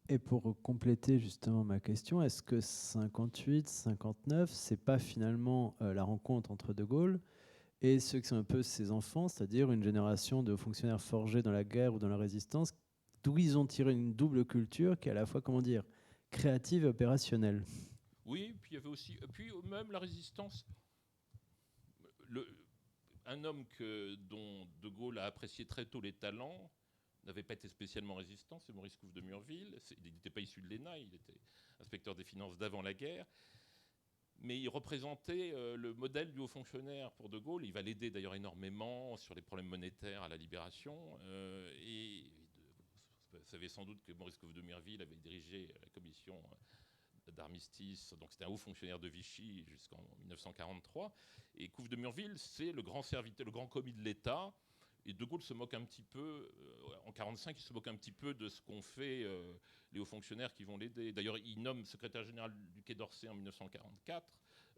Et pour compléter justement ma question, est-ce que 58, 59, c'est pas finalement la rencontre entre De Gaulle et ceux qui sont un peu ses enfants, c'est-à-dire une génération de fonctionnaires forgés dans la guerre ou dans la résistance, d'où ils ont tiré une double culture qui est à la fois, comment dire, créative et opérationnelle? Oui, puis il y avait aussi, puis même la résistance. Un homme dont De Gaulle a apprécié très tôt les talents n'avait pas été spécialement résistant, c'est Maurice Couve de Murville. Il n'était pas issu de l'ENA, il était inspecteur des finances d'avant la guerre. Mais il représentait le modèle du haut fonctionnaire pour De Gaulle. Il va l'aider d'ailleurs énormément sur les problèmes monétaires à la Libération. Vous savez sans doute que Maurice Couve de Murville avait dirigé la commission d'armistice, donc c'était un haut fonctionnaire de Vichy jusqu'en 1943. Et Couve de Murville, c'est le grand serviteur, le grand commis de l'État. Et De Gaulle se moque un petit peu, en 1945, il se moque un petit peu de ce qu'ont fait les hauts fonctionnaires qui vont l'aider. D'ailleurs, il nomme secrétaire général du Quai d'Orsay en 1944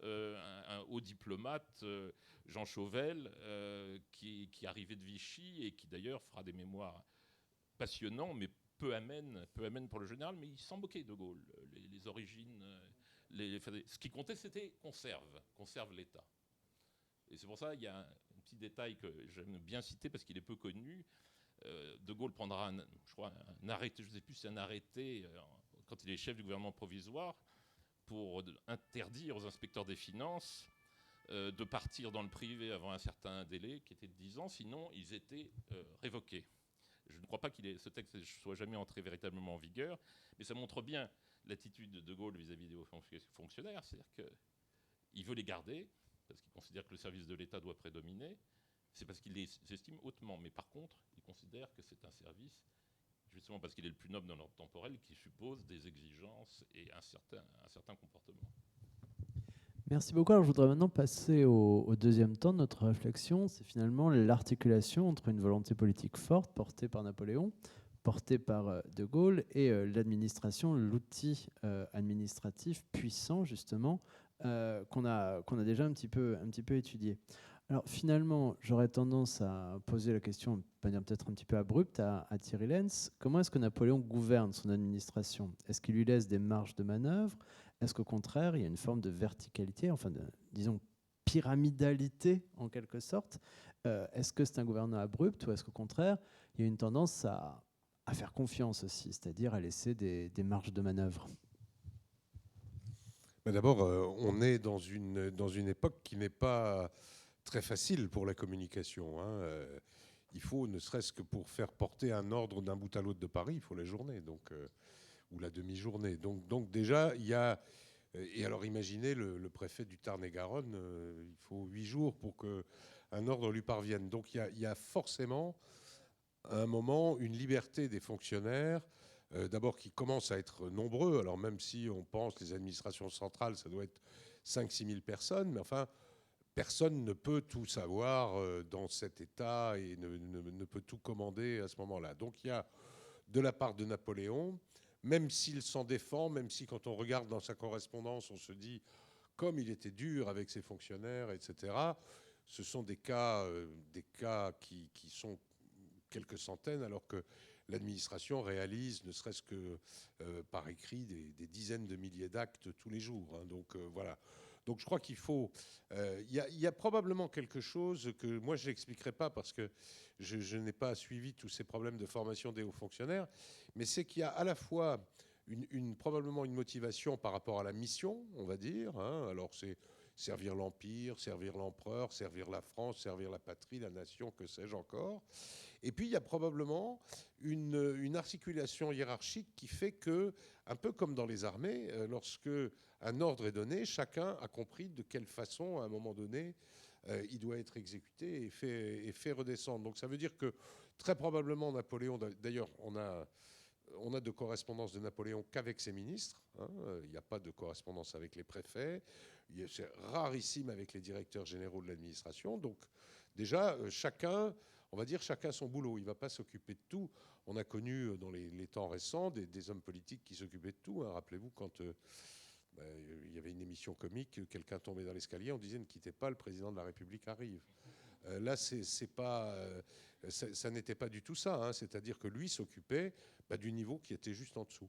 un haut diplomate, Jean Chauvel, qui arrivait de Vichy et qui d'ailleurs fera des mémoires passionnants, mais peu amènes pour le général, mais il s'en moquait De Gaulle. Les origines, ce qui comptait, c'était conserve l'État. Et c'est pour ça qu'il y a un petit détail que j'aime bien citer parce qu'il est peu connu. De Gaulle prendra, je crois, un arrêté, je ne sais plus si c'est un arrêté, quand il est chef du gouvernement provisoire, pour interdire aux inspecteurs des finances de partir dans le privé avant un certain délai, qui était de 10 ans, sinon ils étaient révoqués. Je ne crois pas que ce texte ne soit jamais entré véritablement en vigueur, mais ça montre bien l'attitude de Gaulle vis-à-vis des hauts fonctionnaires, c'est-à-dire qu'il veut les garder, parce qu'il considère que le service de l'État doit prédominer, c'est parce qu'il les estime hautement. Mais par contre, il considère que c'est un service, justement parce qu'il est le plus noble dans l'ordre temporel, qui suppose des exigences et un certain comportement. Merci beaucoup. Alors, je voudrais maintenant passer au deuxième temps de notre réflexion. C'est finalement l'articulation entre une volonté politique forte portée par Napoléon, portée par De Gaulle, et l'administration, l'outil administratif puissant, justement, qu'on a déjà un petit peu étudié. Alors finalement, j'aurais tendance à poser la question, de manière peut-être un petit peu abrupte, à Thierry Lenz. Comment est-ce que Napoléon gouverne son administration? Est-ce qu'il lui laisse des marges de manœuvre? Est-ce qu'au contraire, il y a une forme de verticalité, enfin de, disons, pyramidalité en quelque sorte? Est-ce que c'est un gouvernement abrupt ou est-ce qu'au contraire, il y a une tendance à faire confiance aussi, c'est-à-dire à laisser des marges de manœuvre? D'abord, on est dans une époque qui n'est pas très facile pour la communication. Il faut, ne serait-ce que pour faire porter un ordre d'un bout à l'autre de Paris, il faut la journée, ou la demi-journée. Donc déjà, il y a... Et alors imaginez le préfet du Tarn-et-Garonne, il faut 8 jours pour qu'un ordre lui parvienne. Donc il y a forcément, à un moment, une liberté des fonctionnaires, d'abord qui commencent à être nombreux. Alors même si on pense les administrations centrales, ça doit être 5-6 000 personnes, mais enfin, personne ne peut tout savoir dans cet État et ne peut tout commander à ce moment-là. Donc il y a, de la part de Napoléon, même s'il s'en défend, même si quand on regarde dans sa correspondance, on se dit, comme il était dur avec ses fonctionnaires, etc., ce sont des cas qui sont quelques centaines, alors que l'administration réalise, ne serait-ce que par écrit, des dizaines de milliers d'actes tous les jours. Hein. Donc voilà. Donc je crois qu'il faut... Il y a probablement quelque chose que moi je n'expliquerai pas parce que je n'ai pas suivi tous ces problèmes de formation des hauts fonctionnaires, mais c'est qu'il y a à la fois probablement une motivation par rapport à la mission, on va dire. Hein. Alors c'est servir l'Empire, servir l'empereur, servir la France, servir la patrie, la nation, que sais-je encore. Et puis, il y a probablement une articulation hiérarchique qui fait que, un peu comme dans les armées, lorsque un ordre est donné, chacun a compris de quelle façon, à un moment donné, il doit être exécuté et fait redescendre. Donc, ça veut dire que, très probablement, Napoléon, d'ailleurs, on a de correspondance de Napoléon qu'avec ses ministres. Hein, il n'y a pas de correspondance avec les préfets. C'est rarissime avec les directeurs généraux de l'administration. Donc, déjà, chacun... On va dire chacun son boulot. Il ne va pas s'occuper de tout. On a connu dans les temps récents des hommes politiques qui s'occupaient de tout. Hein. Rappelez-vous quand il y avait une émission comique, quelqu'un tombait dans l'escalier, on disait ne quittez pas, le président de la République arrive. Là, c'est pas, ça n'était pas du tout ça. Hein. C'est-à-dire que lui s'occupait du niveau qui était juste en dessous.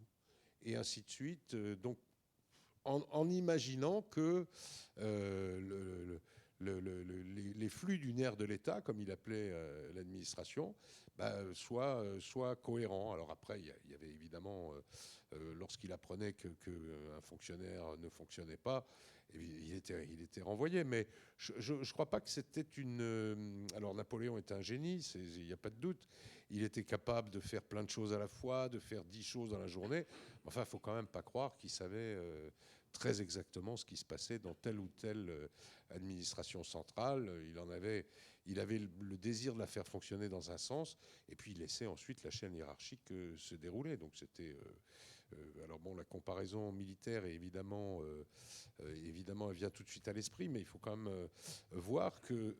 Et ainsi de suite. Donc, en imaginant que les flux du nerf de l'État, comme il appelait l'administration, soient cohérents. Alors après, il y avait évidemment, lorsqu'il apprenait qu'un fonctionnaire ne fonctionnait pas, il était renvoyé. Mais je ne crois pas que c'était une... Alors Napoléon était un génie, il n'y a pas de doute. Il était capable de faire plein de choses à la fois, de faire 10 choses dans la journée. Enfin, il ne faut quand même pas croire qu'il savait... très exactement ce qui se passait dans telle ou telle administration centrale. Il avait le désir de la faire fonctionner dans un sens, et puis il laissait ensuite la chaîne hiérarchique se dérouler. Donc c'était... alors bon, la comparaison militaire est évidemment, elle vient tout de suite à l'esprit, mais il faut quand même voir que,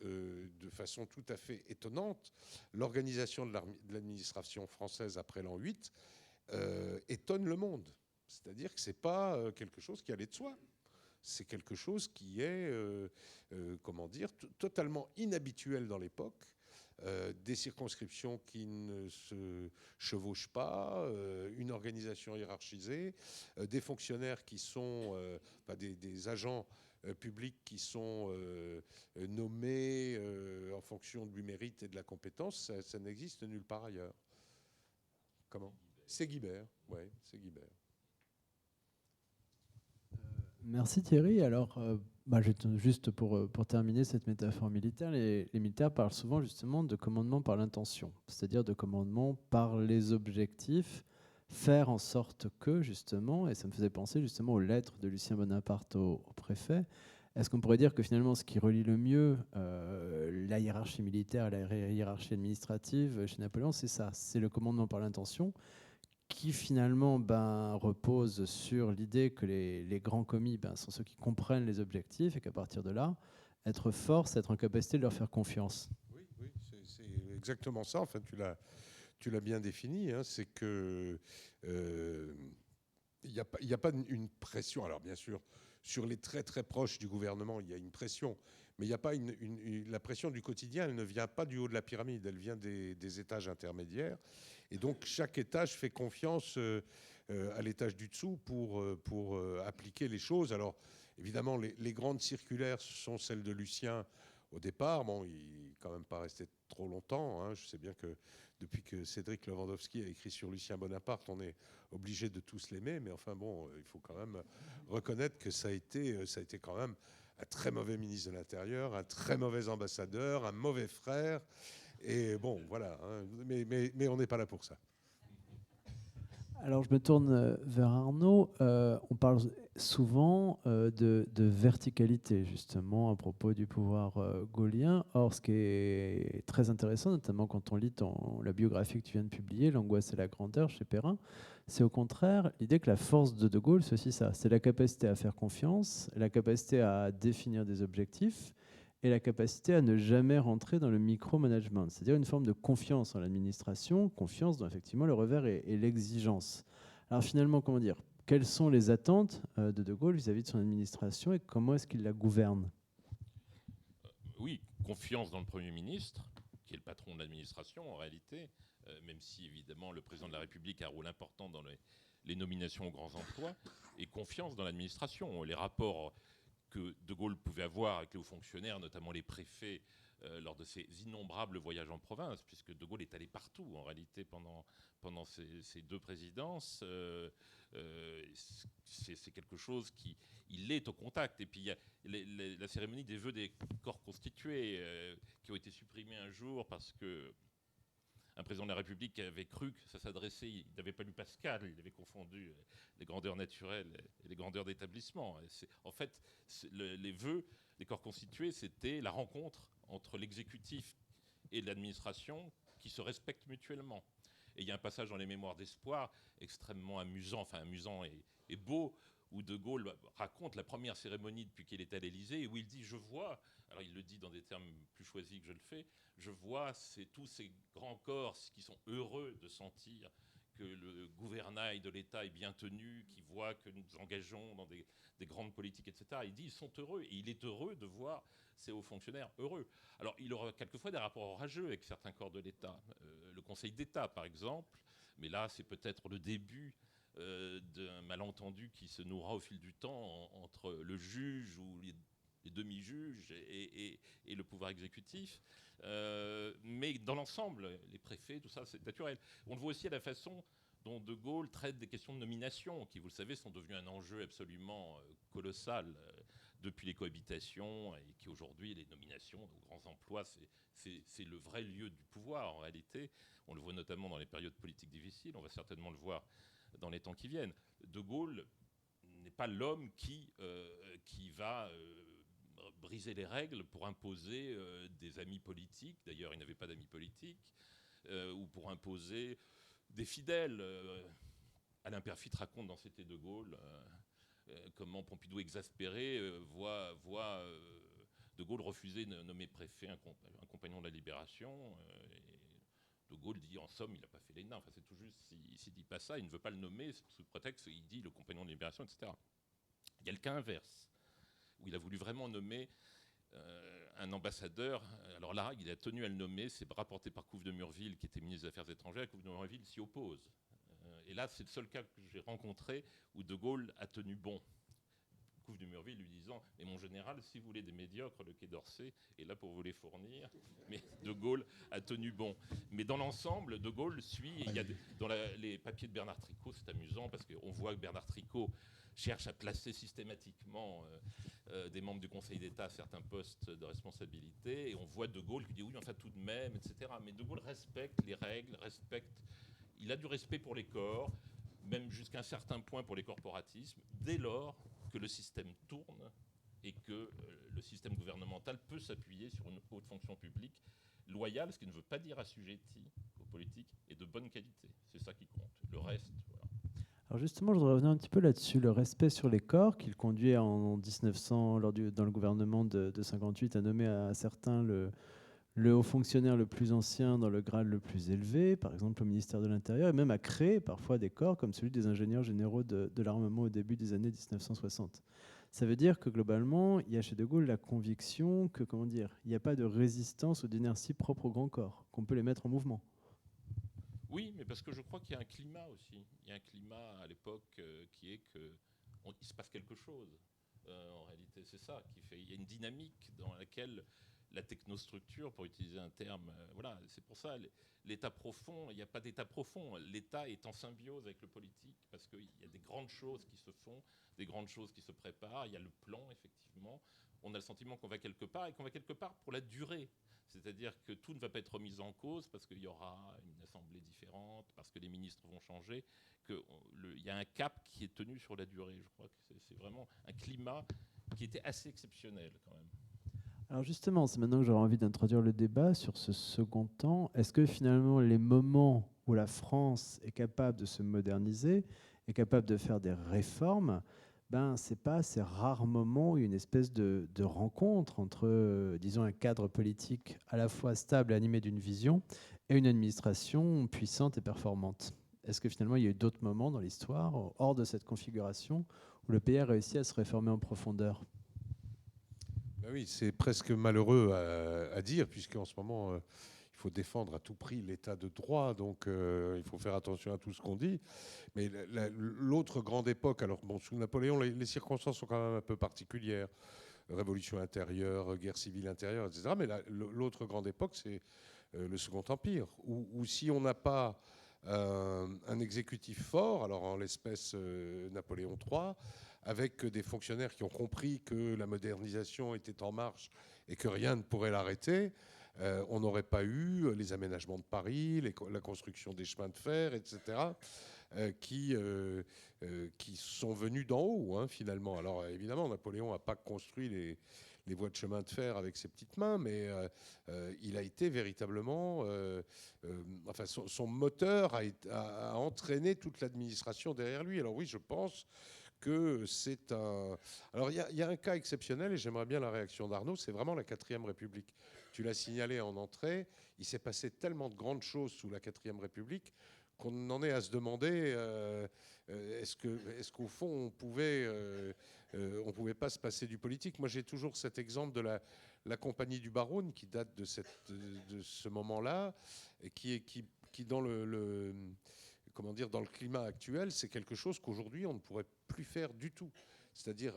de façon tout à fait étonnante, l'organisation de l'administration française après l'an 8 étonne le monde. C'est-à-dire que ce n'est pas quelque chose qui allait de soi. C'est quelque chose qui est, comment dire, totalement inhabituel dans l'époque. Des circonscriptions qui ne se chevauchent pas, une organisation hiérarchisée, des fonctionnaires qui sont, des agents publics qui sont nommés en fonction du mérite et de la compétence. Ça n'existe nulle part ailleurs. Comment ? C'est Guibert, oui, c'est Guibert. Merci Thierry. Alors, juste pour terminer cette métaphore militaire, les militaires parlent souvent justement de commandement par l'intention, c'est-à-dire de commandement par les objectifs, faire en sorte que justement, et ça me faisait penser justement aux lettres de Lucien Bonaparte au préfet, est-ce qu'on pourrait dire que finalement ce qui relie le mieux la hiérarchie militaire et la hiérarchie administrative chez Napoléon, c'est ça, c'est le commandement par l'intention, qui finalement repose sur l'idée que les grands commis sont ceux qui comprennent les objectifs et qu'à partir de là, être fort, c'est être en capacité de leur faire confiance. Oui, c'est exactement ça. Enfin, tu l'as bien défini. Hein, c'est que il n'y a pas une pression. Alors bien sûr, sur les très très proches du gouvernement, il y a une pression. Mais il n'y a pas la pression du quotidien, elle ne vient pas du haut de la pyramide, elle vient des étages intermédiaires. Et donc chaque étage fait confiance à l'étage du dessous pour appliquer les choses. Alors évidemment, les grandes circulaires sont celles de Lucien au départ. Bon, il n'est quand même pas resté trop longtemps. Hein. Je sais bien que depuis que Cédric Lewandowski a écrit sur Lucien Bonaparte, on est obligé de tous l'aimer. Mais enfin bon, il faut quand même reconnaître que ça a été quand même un très mauvais ministre de l'Intérieur, un très mauvais ambassadeur, un mauvais frère. Et bon, voilà. Hein, mais on n'est pas là pour ça. Alors, je me tourne vers Arnaud. On parle souvent de verticalité, justement, à propos du pouvoir gaullien. Or, ce qui est très intéressant, notamment quand on lit la biographie que tu viens de publier, L'angoisse et la grandeur chez Perrin, c'est au contraire l'idée que la force de Gaulle, c'est aussi ça. C'est la capacité à faire confiance, la capacité à définir des objectifs et la capacité à ne jamais rentrer dans le micromanagement, c'est-à-dire une forme de confiance en l'administration, confiance dans effectivement le revers et l'exigence. Alors finalement, comment dire, quelles sont les attentes de Gaulle vis-à-vis de son administration et comment est-ce qu'il la gouverne? Oui, confiance dans le Premier ministre, qui est le patron de l'administration en réalité, même si évidemment le président de la République a un rôle important dans les nominations aux grands emplois, et confiance dans l'administration. Les rapports que De Gaulle pouvait avoir avec les hauts fonctionnaires, notamment les préfets, lors de ses innombrables voyages en province, puisque De Gaulle est allé partout en réalité pendant ces deux présidences. C'est quelque chose il est au contact. Et puis il y a la cérémonie des vœux des corps constitués qui ont été supprimés un jour parce que un président de la République avait cru que ça s'adressait, il n'avait pas lu Pascal, il avait confondu les grandeurs naturelles et les grandeurs d'établissement. En fait, les vœux des corps constitués, c'était la rencontre entre l'exécutif et l'administration qui se respectent mutuellement. Et il y a un passage dans les Mémoires d'Espoir extrêmement amusant, enfin amusant et beau, où De Gaulle raconte la première cérémonie depuis qu'il est à l'Élysée, où il dit « je vois », alors il le dit dans des termes plus choisis que je le fais, « je vois tous ces grands corps qui sont heureux de sentir que le gouvernail de l'État est bien tenu, qui voit que nous nous engageons dans des grandes politiques, etc. » Il dit « ils sont heureux », et il est heureux de voir ces hauts fonctionnaires heureux. Alors il aura quelquefois des rapports orageux avec certains corps de l'État, le Conseil d'État par exemple, mais là c'est peut-être le début d'un malentendu qui se nourra au fil du temps entre le juge ou les demi-juges et le pouvoir exécutif. Mais dans l'ensemble, les préfets, tout ça, c'est naturel. On le voit aussi à la façon dont De Gaulle traite des questions de nomination, qui, vous le savez, sont devenues un enjeu absolument colossal depuis les cohabitations, et qui aujourd'hui, les nominations aux grands emplois, c'est le vrai lieu du pouvoir en réalité. On le voit notamment dans les périodes politiques difficiles, on va certainement le voir dans les temps qui viennent. De Gaulle n'est pas l'homme qui va briser les règles pour imposer des amis politiques. D'ailleurs, il n'avait pas d'amis politiques. Ou pour imposer des fidèles. Alain Perfit raconte dans C'était De Gaulle comment Pompidou exaspéré voit De Gaulle refuser de nommer préfet un compagnon de la Libération. De Gaulle dit en somme, il n'a pas fait l'ENA. Enfin, c'est tout juste, s'il ne dit pas ça, il ne veut pas le nommer sous prétexte qu'il dit le compagnon de la Libération, etc. Il y a le cas inverse, où il a voulu vraiment nommer un ambassadeur. Alors là, il a tenu à le nommer, c'est rapporté par Couve de Murville, qui était ministre des Affaires étrangères, et Couve de Murville s'y oppose. Et là, c'est le seul cas que j'ai rencontré où De Gaulle a tenu bon. Couve de Murville lui disant « Mais mon général, si vous voulez des médiocres, le Quai d'Orsay est là pour vous les fournir. » Mais De Gaulle a tenu bon. Mais dans l'ensemble, De Gaulle suit. Il y a dans les papiers de Bernard Tricot, c'est amusant parce qu'on voit que Bernard Tricot cherche à placer systématiquement des membres du Conseil d'État à certains postes de responsabilité. Et on voit De Gaulle qui dit « Oui, enfin tout de même, etc. » Mais De Gaulle respecte les règles, il a du respect pour les corps, même jusqu'à un certain point pour les corporatismes, dès lors que le système tourne et que le système gouvernemental peut s'appuyer sur une haute fonction publique loyale, ce qui ne veut pas dire assujettie aux politiques, et de bonne qualité. C'est ça qui compte. Le reste, voilà. Alors justement, je voudrais revenir un petit peu là-dessus, le respect sur les corps qu'il conduit en 1900, dans le gouvernement de 58, à nommer à certains le haut fonctionnaire le plus ancien dans le grade le plus élevé, par exemple au ministère de l'Intérieur, et même à créer parfois des corps comme celui des ingénieurs généraux de l'armement au début des années 1960. Ça veut dire que globalement, il y a chez De Gaulle la conviction que, comment dire, il n'y a pas de résistance ou d'inertie propre au grand corps, qu'on peut les mettre en mouvement. Oui, mais parce que je crois qu'il y a un climat aussi. Il y a un climat à l'époque qui est qu'il se passe quelque chose. En réalité, c'est ça qui fait. Il y a une dynamique dans laquelle la technostructure, pour utiliser un terme, voilà, c'est pour ça, l'état profond, il n'y a pas d'état profond. L'état est en symbiose avec le politique, parce qu'il y a des grandes choses qui se font, des grandes choses qui se préparent, il y a le plan, effectivement. On a le sentiment qu'on va quelque part, et qu'on va quelque part pour la durée. C'est-à-dire que tout ne va pas être remis en cause parce qu'il y aura une assemblée différente, parce que les ministres vont changer, qu'il y a un cap qui est tenu sur la durée. Je crois que c'est vraiment un climat qui était assez exceptionnel quand même. Alors justement, c'est maintenant que j'aurais envie d'introduire le débat sur ce second temps. Est-ce que finalement les moments où la France est capable de se moderniser, est capable de faire des réformes, c'est pas ces rares moments où il y a une espèce de rencontre entre, disons, un cadre politique à la fois stable et animé d'une vision et une administration puissante et performante? Est-ce que finalement il y a eu d'autres moments dans l'histoire, hors de cette configuration, où le pays a réussi à se réformer en profondeur? Ben oui, c'est presque malheureux à dire, puisqu'en ce moment, il faut défendre à tout prix l'état de droit, donc il faut faire attention à tout ce qu'on dit. Mais l'autre grande époque, alors bon, sous Napoléon, les circonstances sont quand même un peu particulières. Révolution intérieure, guerre civile intérieure, etc. Mais l'autre grande époque, c'est le Second Empire, où si on n'a pas un exécutif fort, alors en l'espèce Napoléon III, avec des fonctionnaires qui ont compris que la modernisation était en marche et que rien ne pourrait l'arrêter, on n'aurait pas eu les aménagements de Paris, la construction des chemins de fer, etc., qui sont venus d'en haut, hein, finalement. Alors évidemment, Napoléon n'a pas construit les voies de chemin de fer avec ses petites mains, mais il a été véritablement... enfin, son moteur a entraîné toute l'administration derrière lui. Alors oui, je pense que c'est un... Alors il y a un cas exceptionnel, et j'aimerais bien la réaction d'Arnaud, c'est vraiment la 4e République. Tu l'as signalé en entrée, il s'est passé tellement de grandes choses sous la 4e République qu'on en est à se demander est-ce qu'au fond on pouvait pas se passer du politique. Moi j'ai toujours cet exemple de la compagnie du Baroun qui date de ce moment-là, et qui dans comment dire, dans le climat actuel, c'est quelque chose qu'aujourd'hui on ne pourrait plus faire du tout. C'est-à-dire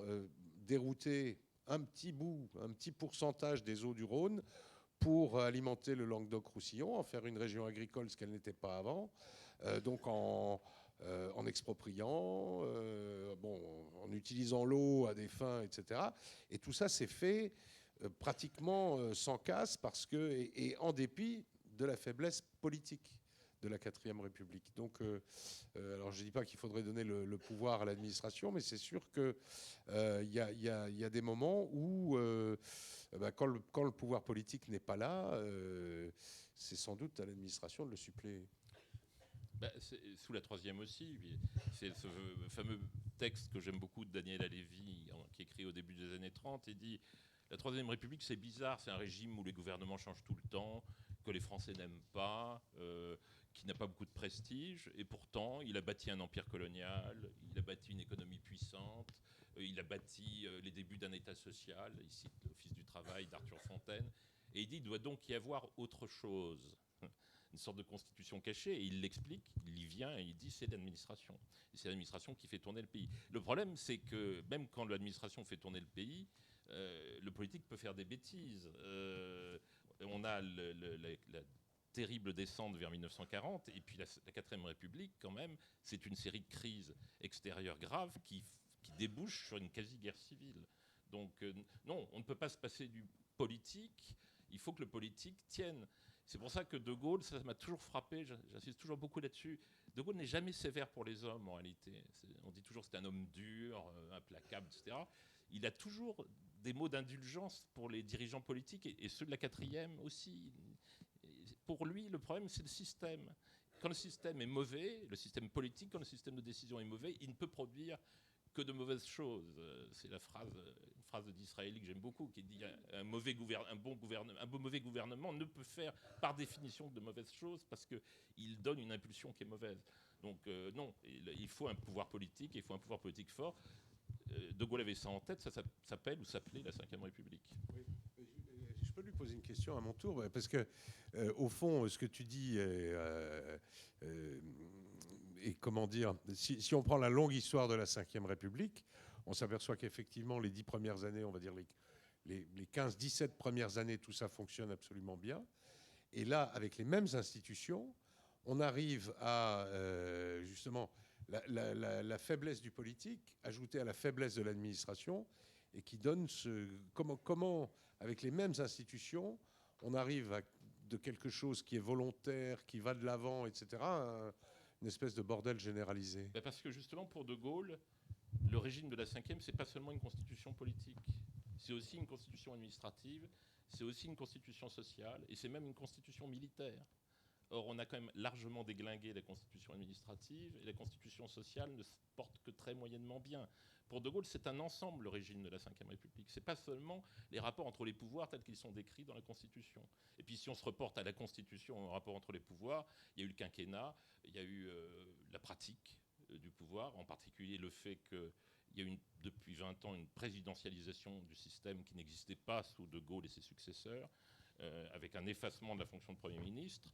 dérouter un petit pourcentage des eaux du Rhône pour alimenter le Languedoc-Roussillon, en faire une région agricole, ce qu'elle n'était pas avant, donc en expropriant, en utilisant l'eau à des fins, etc. Et tout ça s'est fait pratiquement sans casse, et en dépit de la faiblesse politique de la 4e République. Donc, alors je ne dis pas qu'il faudrait donner le pouvoir à l'administration, mais c'est sûr qu'il y a des moments où, quand le pouvoir politique n'est pas là, c'est sans doute à l'administration de le suppléer. Sous la 3e aussi, c'est ce fameux texte que j'aime beaucoup de Daniel Halévy, qui est écrit au début des années 30, et dit « La 3e République, c'est bizarre, c'est un régime où les gouvernements changent tout le temps, que les Français n'aiment pas, qui n'a pas beaucoup de prestige, et pourtant, il a bâti un empire colonial, il a bâti une économie puissante, il a bâti les débuts d'un État social, il cite l'Office du travail d'Arthur Fontaine, et il dit « Il doit donc y avoir autre chose ». Une sorte de constitution cachée, et il l'explique, il y vient et il dit c'est l'administration. Et c'est l'administration qui fait tourner le pays. Le problème, c'est que même quand l'administration fait tourner le pays, le politique peut faire des bêtises. On a la terrible descente vers 1940, et puis la 4e République, quand même, c'est une série de crises extérieures graves qui débouchent sur une quasi-guerre civile. Donc non, on ne peut pas se passer du politique, il faut que le politique tienne. C'est pour ça que De Gaulle, ça m'a toujours frappé, j'insiste toujours beaucoup là-dessus, De Gaulle n'est jamais sévère pour les hommes en réalité. On dit toujours que c'est un homme dur, implacable, etc. Il a toujours des mots d'indulgence pour les dirigeants politiques et ceux de la 4e aussi. Pour lui, le problème, c'est le système. Quand le système est mauvais, le système politique, quand le système de décision est mauvais, il ne peut produire que de mauvaises choses. C'est une phrase de Disraeli que j'aime beaucoup, qui dit un mauvais gouvernement ne peut faire par définition de mauvaises choses parce qu'il donne une impulsion qui est mauvaise. Donc non, il faut un pouvoir politique, il faut un pouvoir politique fort. De Gaulle avait ça en tête, ça s'appelle ou s'appelait la 5e République. Oui. Je peux lui poser une question à mon tour, parce que au fond, ce que tu dis et comment dire, si on prend la longue histoire de la 5e République, on s'aperçoit qu'effectivement, les 10 premières années, on va dire les 15-17 premières années, tout ça fonctionne absolument bien. Et là, avec les mêmes institutions, on arrive à justement la faiblesse du politique ajoutée à la faiblesse de l'administration, et qui donne comment, avec les mêmes institutions, on arrive de quelque chose qui est volontaire, qui va de l'avant, etc., à une espèce de bordel généralisé? Parce que justement, pour De Gaulle, le régime de la Ve, c'est pas seulement une constitution politique, c'est aussi une constitution administrative, c'est aussi une constitution sociale, et c'est même une constitution militaire. Or, on a quand même largement déglingué la constitution administrative, et la constitution sociale ne se porte que très moyennement bien. Pour De Gaulle, c'est un ensemble, le régime de la Ve République. Ce n'est pas seulement les rapports entre les pouvoirs tels qu'ils sont décrits dans la Constitution. Et puis, si on se reporte à la Constitution, au rapport entre les pouvoirs, il y a eu le quinquennat, il y a eu la pratique du pouvoir, en particulier le fait qu'il y a eu depuis 20 ans une présidentialisation du système qui n'existait pas sous De Gaulle et ses successeurs, avec un effacement de la fonction de Premier ministre,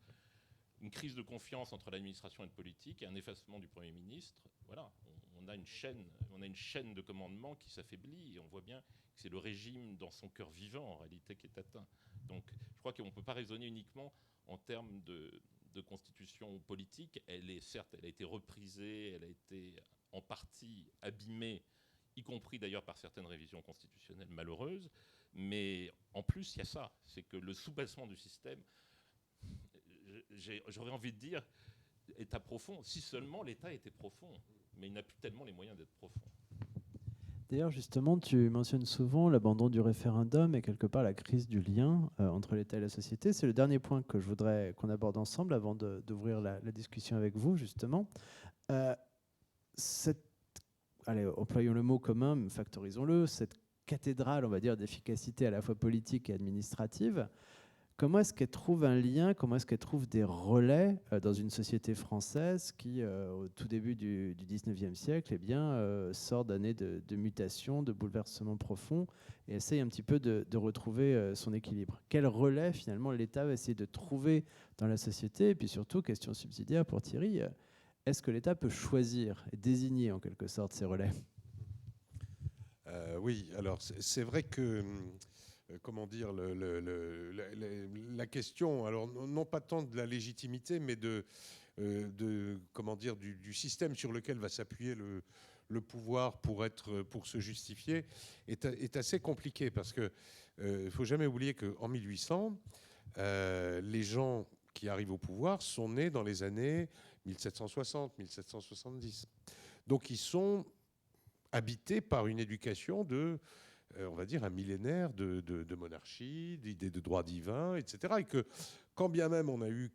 une crise de confiance entre l'administration et le politique et un effacement du Premier ministre. Voilà, on a une chaîne de commandement qui s'affaiblit et on voit bien que c'est le régime dans son cœur vivant en réalité qui est atteint. Donc je crois qu'on ne peut pas raisonner uniquement en termes de constitution politique. Certes, elle a été reprisée, elle a été en partie abîmée, y compris d'ailleurs par certaines révisions constitutionnelles malheureuses, mais en plus il y a ça, c'est que le soubassement du système, j'aurais envie de dire, État profond, si seulement l'État était profond, mais il n'a plus tellement les moyens d'être profond. D'ailleurs, justement, tu mentionnes souvent l'abandon du référendum et quelque part la crise du lien entre l'État et la société. C'est le dernier point que je voudrais qu'on aborde ensemble avant d'ouvrir la discussion avec vous, justement. Allez, employons le mot commun, factorisons-le, cette cathédrale, on va dire, d'efficacité à la fois politique et administrative, comment est-ce qu'elle trouve un lien, comment est-ce qu'elle trouve des relais dans une société française qui, au tout début du 19e siècle, eh bien, sort d'années de mutation, de bouleversements profonds et essaye un petit peu de retrouver son équilibre? Quel relais, finalement, l'État va essayer de trouver dans la société? Et puis surtout, question subsidiaire pour Thierry, est-ce que l'État peut choisir et désigner en quelque sorte ces relais? Oui, alors c'est vrai que... comment dire, la question, alors non pas tant de la légitimité, mais comment dire, du système sur lequel va s'appuyer le pouvoir pour se justifier, est assez compliqué, parce que il faut jamais oublier qu'en 1800, les gens qui arrivent au pouvoir sont nés dans les années 1760, 1770. Donc ils sont habités par une éducation on va dire, un millénaire de monarchie, d'idées de droit divin, etc. Et que, quand bien même on a eu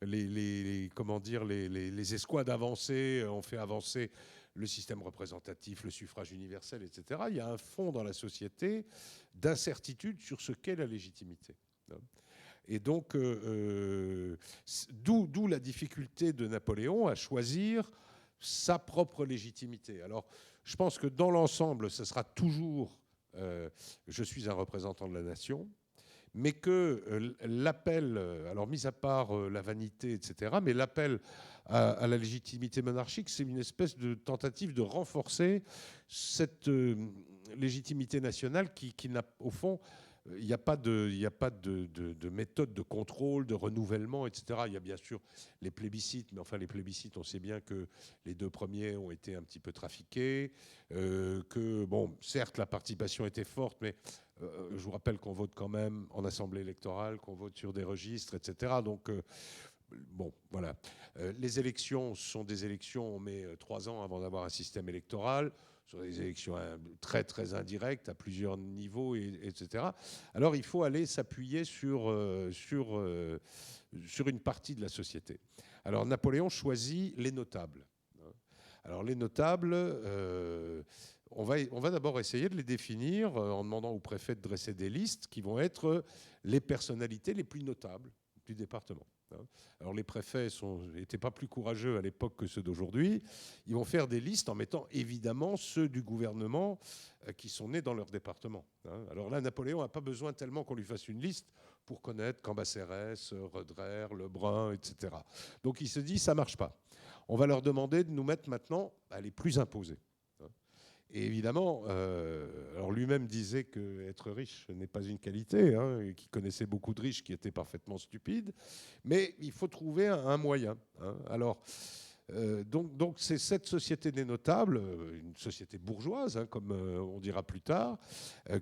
les escouades avancées, ont fait avancer le système représentatif, le suffrage universel, etc., il y a un fond dans la société d'incertitude sur ce qu'est la légitimité. Et donc, d'où la difficulté de Napoléon à choisir sa propre légitimité. Alors, je pense que dans l'ensemble, ce sera toujours je suis un représentant de la nation, mais que l'appel, alors mis à part la vanité, etc., mais l'appel à la légitimité monarchique, c'est une espèce de tentative de renforcer cette légitimité nationale qui n'a, au fond, il n'y a pas de méthode de contrôle, de renouvellement, etc. Il y a bien sûr les plébiscites, mais enfin les plébiscites, on sait bien que les 2 premiers ont été un petit peu trafiqués, que, bon, certes, la participation était forte, mais je vous rappelle qu'on vote quand même en assemblée électorale, qu'on vote sur des registres, etc. Donc, bon, voilà. Les élections sont des élections, on met 3 ans avant d'avoir un système électoral, sur des élections très, très indirectes, à plusieurs niveaux, etc. Alors, il faut aller s'appuyer sur une partie de la société. Alors, Napoléon choisit les notables. Alors, les notables, on va d'abord essayer de les définir en demandant au préfet de dresser des listes qui vont être les personnalités les plus notables du département. Alors les préfets n'étaient pas plus courageux à l'époque que ceux d'aujourd'hui. Ils vont faire des listes en mettant évidemment ceux du gouvernement qui sont nés dans leur département. Alors là, Napoléon n'a pas besoin tellement qu'on lui fasse une liste pour connaître Cambacérès, Roederer, Lebrun, etc. Donc il se dit, ça ne marche pas. On va leur demander de nous mettre maintenant les plus imposés. Et évidemment, alors lui-même disait qu'être riche n'est pas une qualité, et qu'il connaissait beaucoup de riches qui étaient parfaitement stupides, mais il faut trouver un moyen. Alors, Donc c'est cette société des notables, une société bourgeoise, hein, comme on dira plus tard,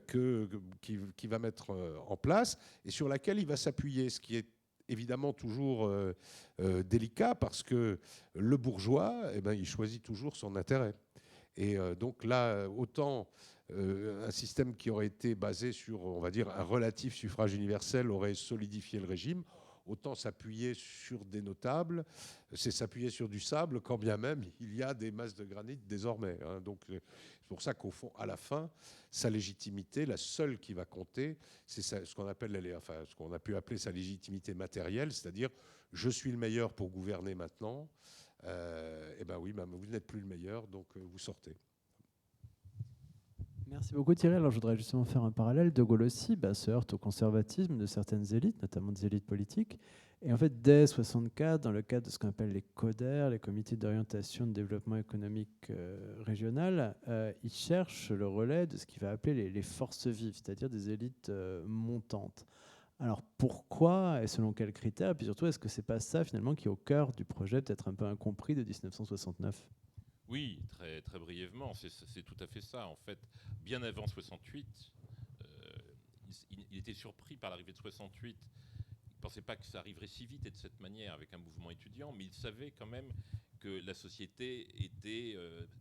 qui va mettre en place et sur laquelle il va s'appuyer, ce qui est évidemment toujours délicat parce que le bourgeois, eh ben, il choisit toujours son intérêt. Et donc là, autant un système qui aurait été basé sur, on va dire, un relatif suffrage universel aurait solidifié le régime, autant s'appuyer sur des notables, c'est s'appuyer sur du sable, quand bien même il y a des masses de granit désormais. Hein. Donc c'est pour ça qu'au fond, à la fin, sa légitimité, la seule qui va compter, c'est ce qu'on appelle, enfin, ce qu'on a pu appeler sa légitimité matérielle, c'est-à-dire je suis le meilleur pour gouverner maintenant. Eh ben oui, vous n'êtes plus le meilleur, donc vous sortez. Merci beaucoup Thierry. Alors je voudrais justement faire un parallèle. De Gaulle aussi se heurte au conservatisme de certaines élites, notamment des élites politiques. Et en fait, dès 1964, dans le cadre de ce qu'on appelle les CODER, les comités d'orientation de développement économique régional, il cherche le relais de ce qu'il va appeler les forces vives, c'est-à-dire des élites montantes. Alors pourquoi et selon quels critères? Et puis surtout, est-ce que c'est pas ça finalement qui est au cœur du projet peut-être un peu incompris de 1969? Oui, très, très brièvement, c'est tout à fait ça. En fait, bien avant 68, il était surpris par l'arrivée de 68. Il ne pensait pas que ça arriverait si vite et de cette manière avec un mouvement étudiant, mais il savait quand même que la société était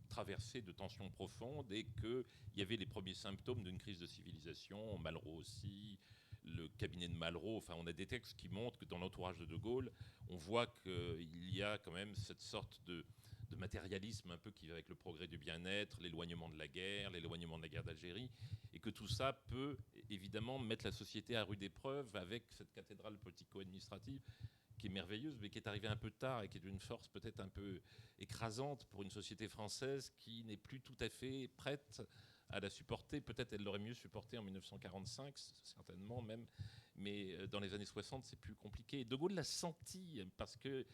traversée de tensions profondes et qu'il y avait les premiers symptômes d'une crise de civilisation. Malraux aussi, le cabinet de Malraux. Enfin, on a des textes qui montrent que dans l'entourage de De Gaulle, on voit qu'il y a quand même cette sorte de matérialisme un peu qui va avec le progrès du bien-être, l'éloignement de la guerre d'Algérie, et que tout ça peut évidemment mettre la société à rude épreuve avec cette cathédrale politico-administrative qui est merveilleuse, mais qui est arrivée un peu tard et qui est d'une force peut-être un peu écrasante pour une société française qui n'est plus tout à fait prête à la supporter. Peut-être elle l'aurait mieux supportée en 1945, certainement même, mais dans les années 60, c'est plus compliqué. De Gaulle l'a senti parce que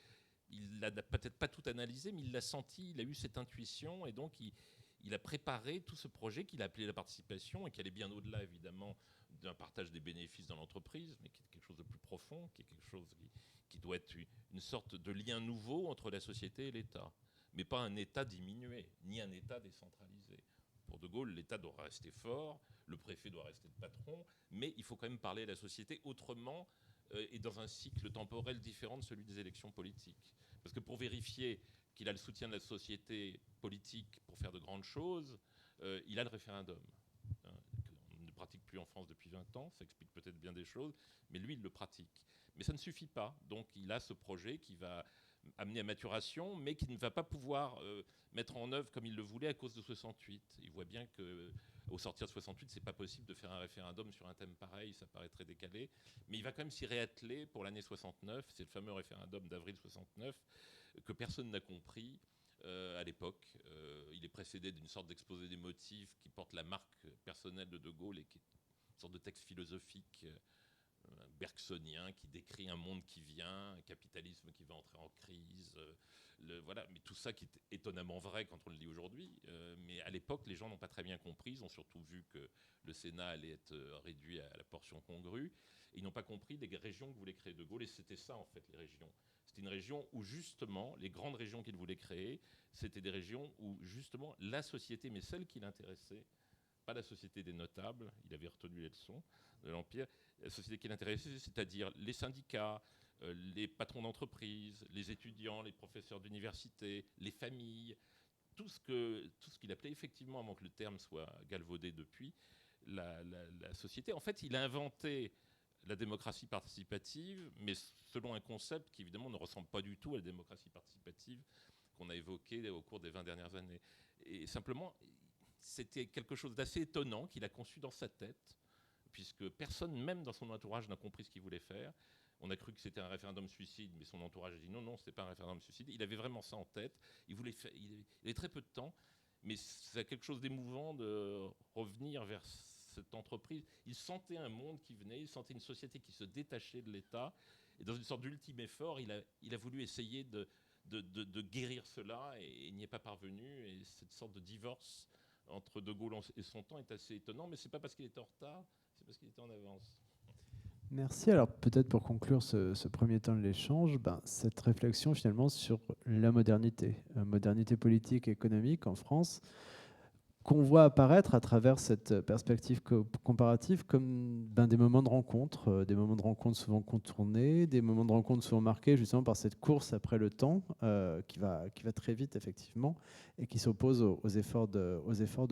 il n'a peut-être pas tout analysé, mais il l'a senti, il a eu cette intuition, et donc il a préparé tout ce projet qu'il a appelé la participation, et qui allait bien au-delà, évidemment, d'un partage des bénéfices dans l'entreprise, mais qui est quelque chose de plus profond, qui est quelque chose qui doit être une sorte de lien nouveau entre la société et l'État. Mais pas un État diminué, ni un État décentralisé. Pour De Gaulle, l'État doit rester fort, le préfet doit rester le patron, mais il faut quand même parler à la société autrement et dans un cycle temporel différent de celui des élections politiques. Parce que pour vérifier qu'il a le soutien de la société politique pour faire de grandes choses, il a le référendum. Hein, on ne pratique plus en France depuis 20 ans, ça explique peut-être bien des choses, mais lui, il le pratique. Mais ça ne suffit pas. Donc il a ce projet qui va amener à maturation, mais qui ne va pas pouvoir mettre en œuvre comme il le voulait à cause de 68. Il voit bien qu'au sortir de 68, c'est pas possible de faire un référendum sur un thème pareil, ça paraît très décalé. Mais il va quand même s'y réatteler pour l'année 69. C'est le fameux référendum d'avril 69 que personne n'a compris à l'époque. Il est précédé d'une sorte d'exposé des motifs qui porte la marque personnelle de De Gaulle et qui est une sorte de texte philosophique bergsonien qui décrit un monde qui vient, un capitalisme qui va entrer en crise. Voilà. Mais tout ça qui est étonnamment vrai quand on le lit aujourd'hui. Mais à l'époque, les gens n'ont pas très bien compris. Ils ont surtout vu que le Sénat allait être réduit à la portion congrue. Et ils n'ont pas compris les régions que voulait créer De Gaulle. Et c'était ça, en fait, les régions. C'était une région où, justement, les grandes régions qu'il voulait créer, c'était des régions où, justement, la société, mais celle qui l'intéressait, pas la société des notables, il avait retenu les leçons de l'Empire, la société qui l'intéressait, c'est-à-dire les syndicats, les patrons d'entreprise, les étudiants, les professeurs d'université, les familles, tout ce qu'il appelait effectivement, avant que le terme soit galvaudé depuis, la société. En fait, il a inventé la démocratie participative, mais selon un concept qui évidemment ne ressemble pas du tout à la démocratie participative qu'on a évoquée au cours des 20 dernières années. Et simplement, c'était quelque chose d'assez étonnant qu'il a conçu dans sa tête, puisque personne, même dans son entourage, n'a compris ce qu'il voulait faire. On a cru que c'était un référendum suicide, mais son entourage a dit non, ce n'est pas un référendum suicide. Il avait vraiment ça en tête. Il avait très peu de temps, mais c'est quelque chose d'émouvant de revenir vers cette entreprise. Il sentait un monde qui venait, il sentait une société qui se détachait de l'État. Et dans une sorte d'ultime effort, il a voulu essayer de guérir cela, et il n'y est pas parvenu. Et cette sorte de divorce entre De Gaulle et son temps est assez étonnant, mais ce n'est pas parce qu'il était en retard, c'est parce qu'il était en avance. Merci. Alors peut-être pour conclure ce premier temps de l'échange, cette réflexion finalement sur la modernité politique et économique en France, qu'on voit apparaître à travers cette perspective comparative comme des moments de rencontre, des moments de rencontre souvent contournés, des moments de rencontre souvent marqués justement par cette course après le temps qui va très vite effectivement et qui s'oppose aux efforts de fond.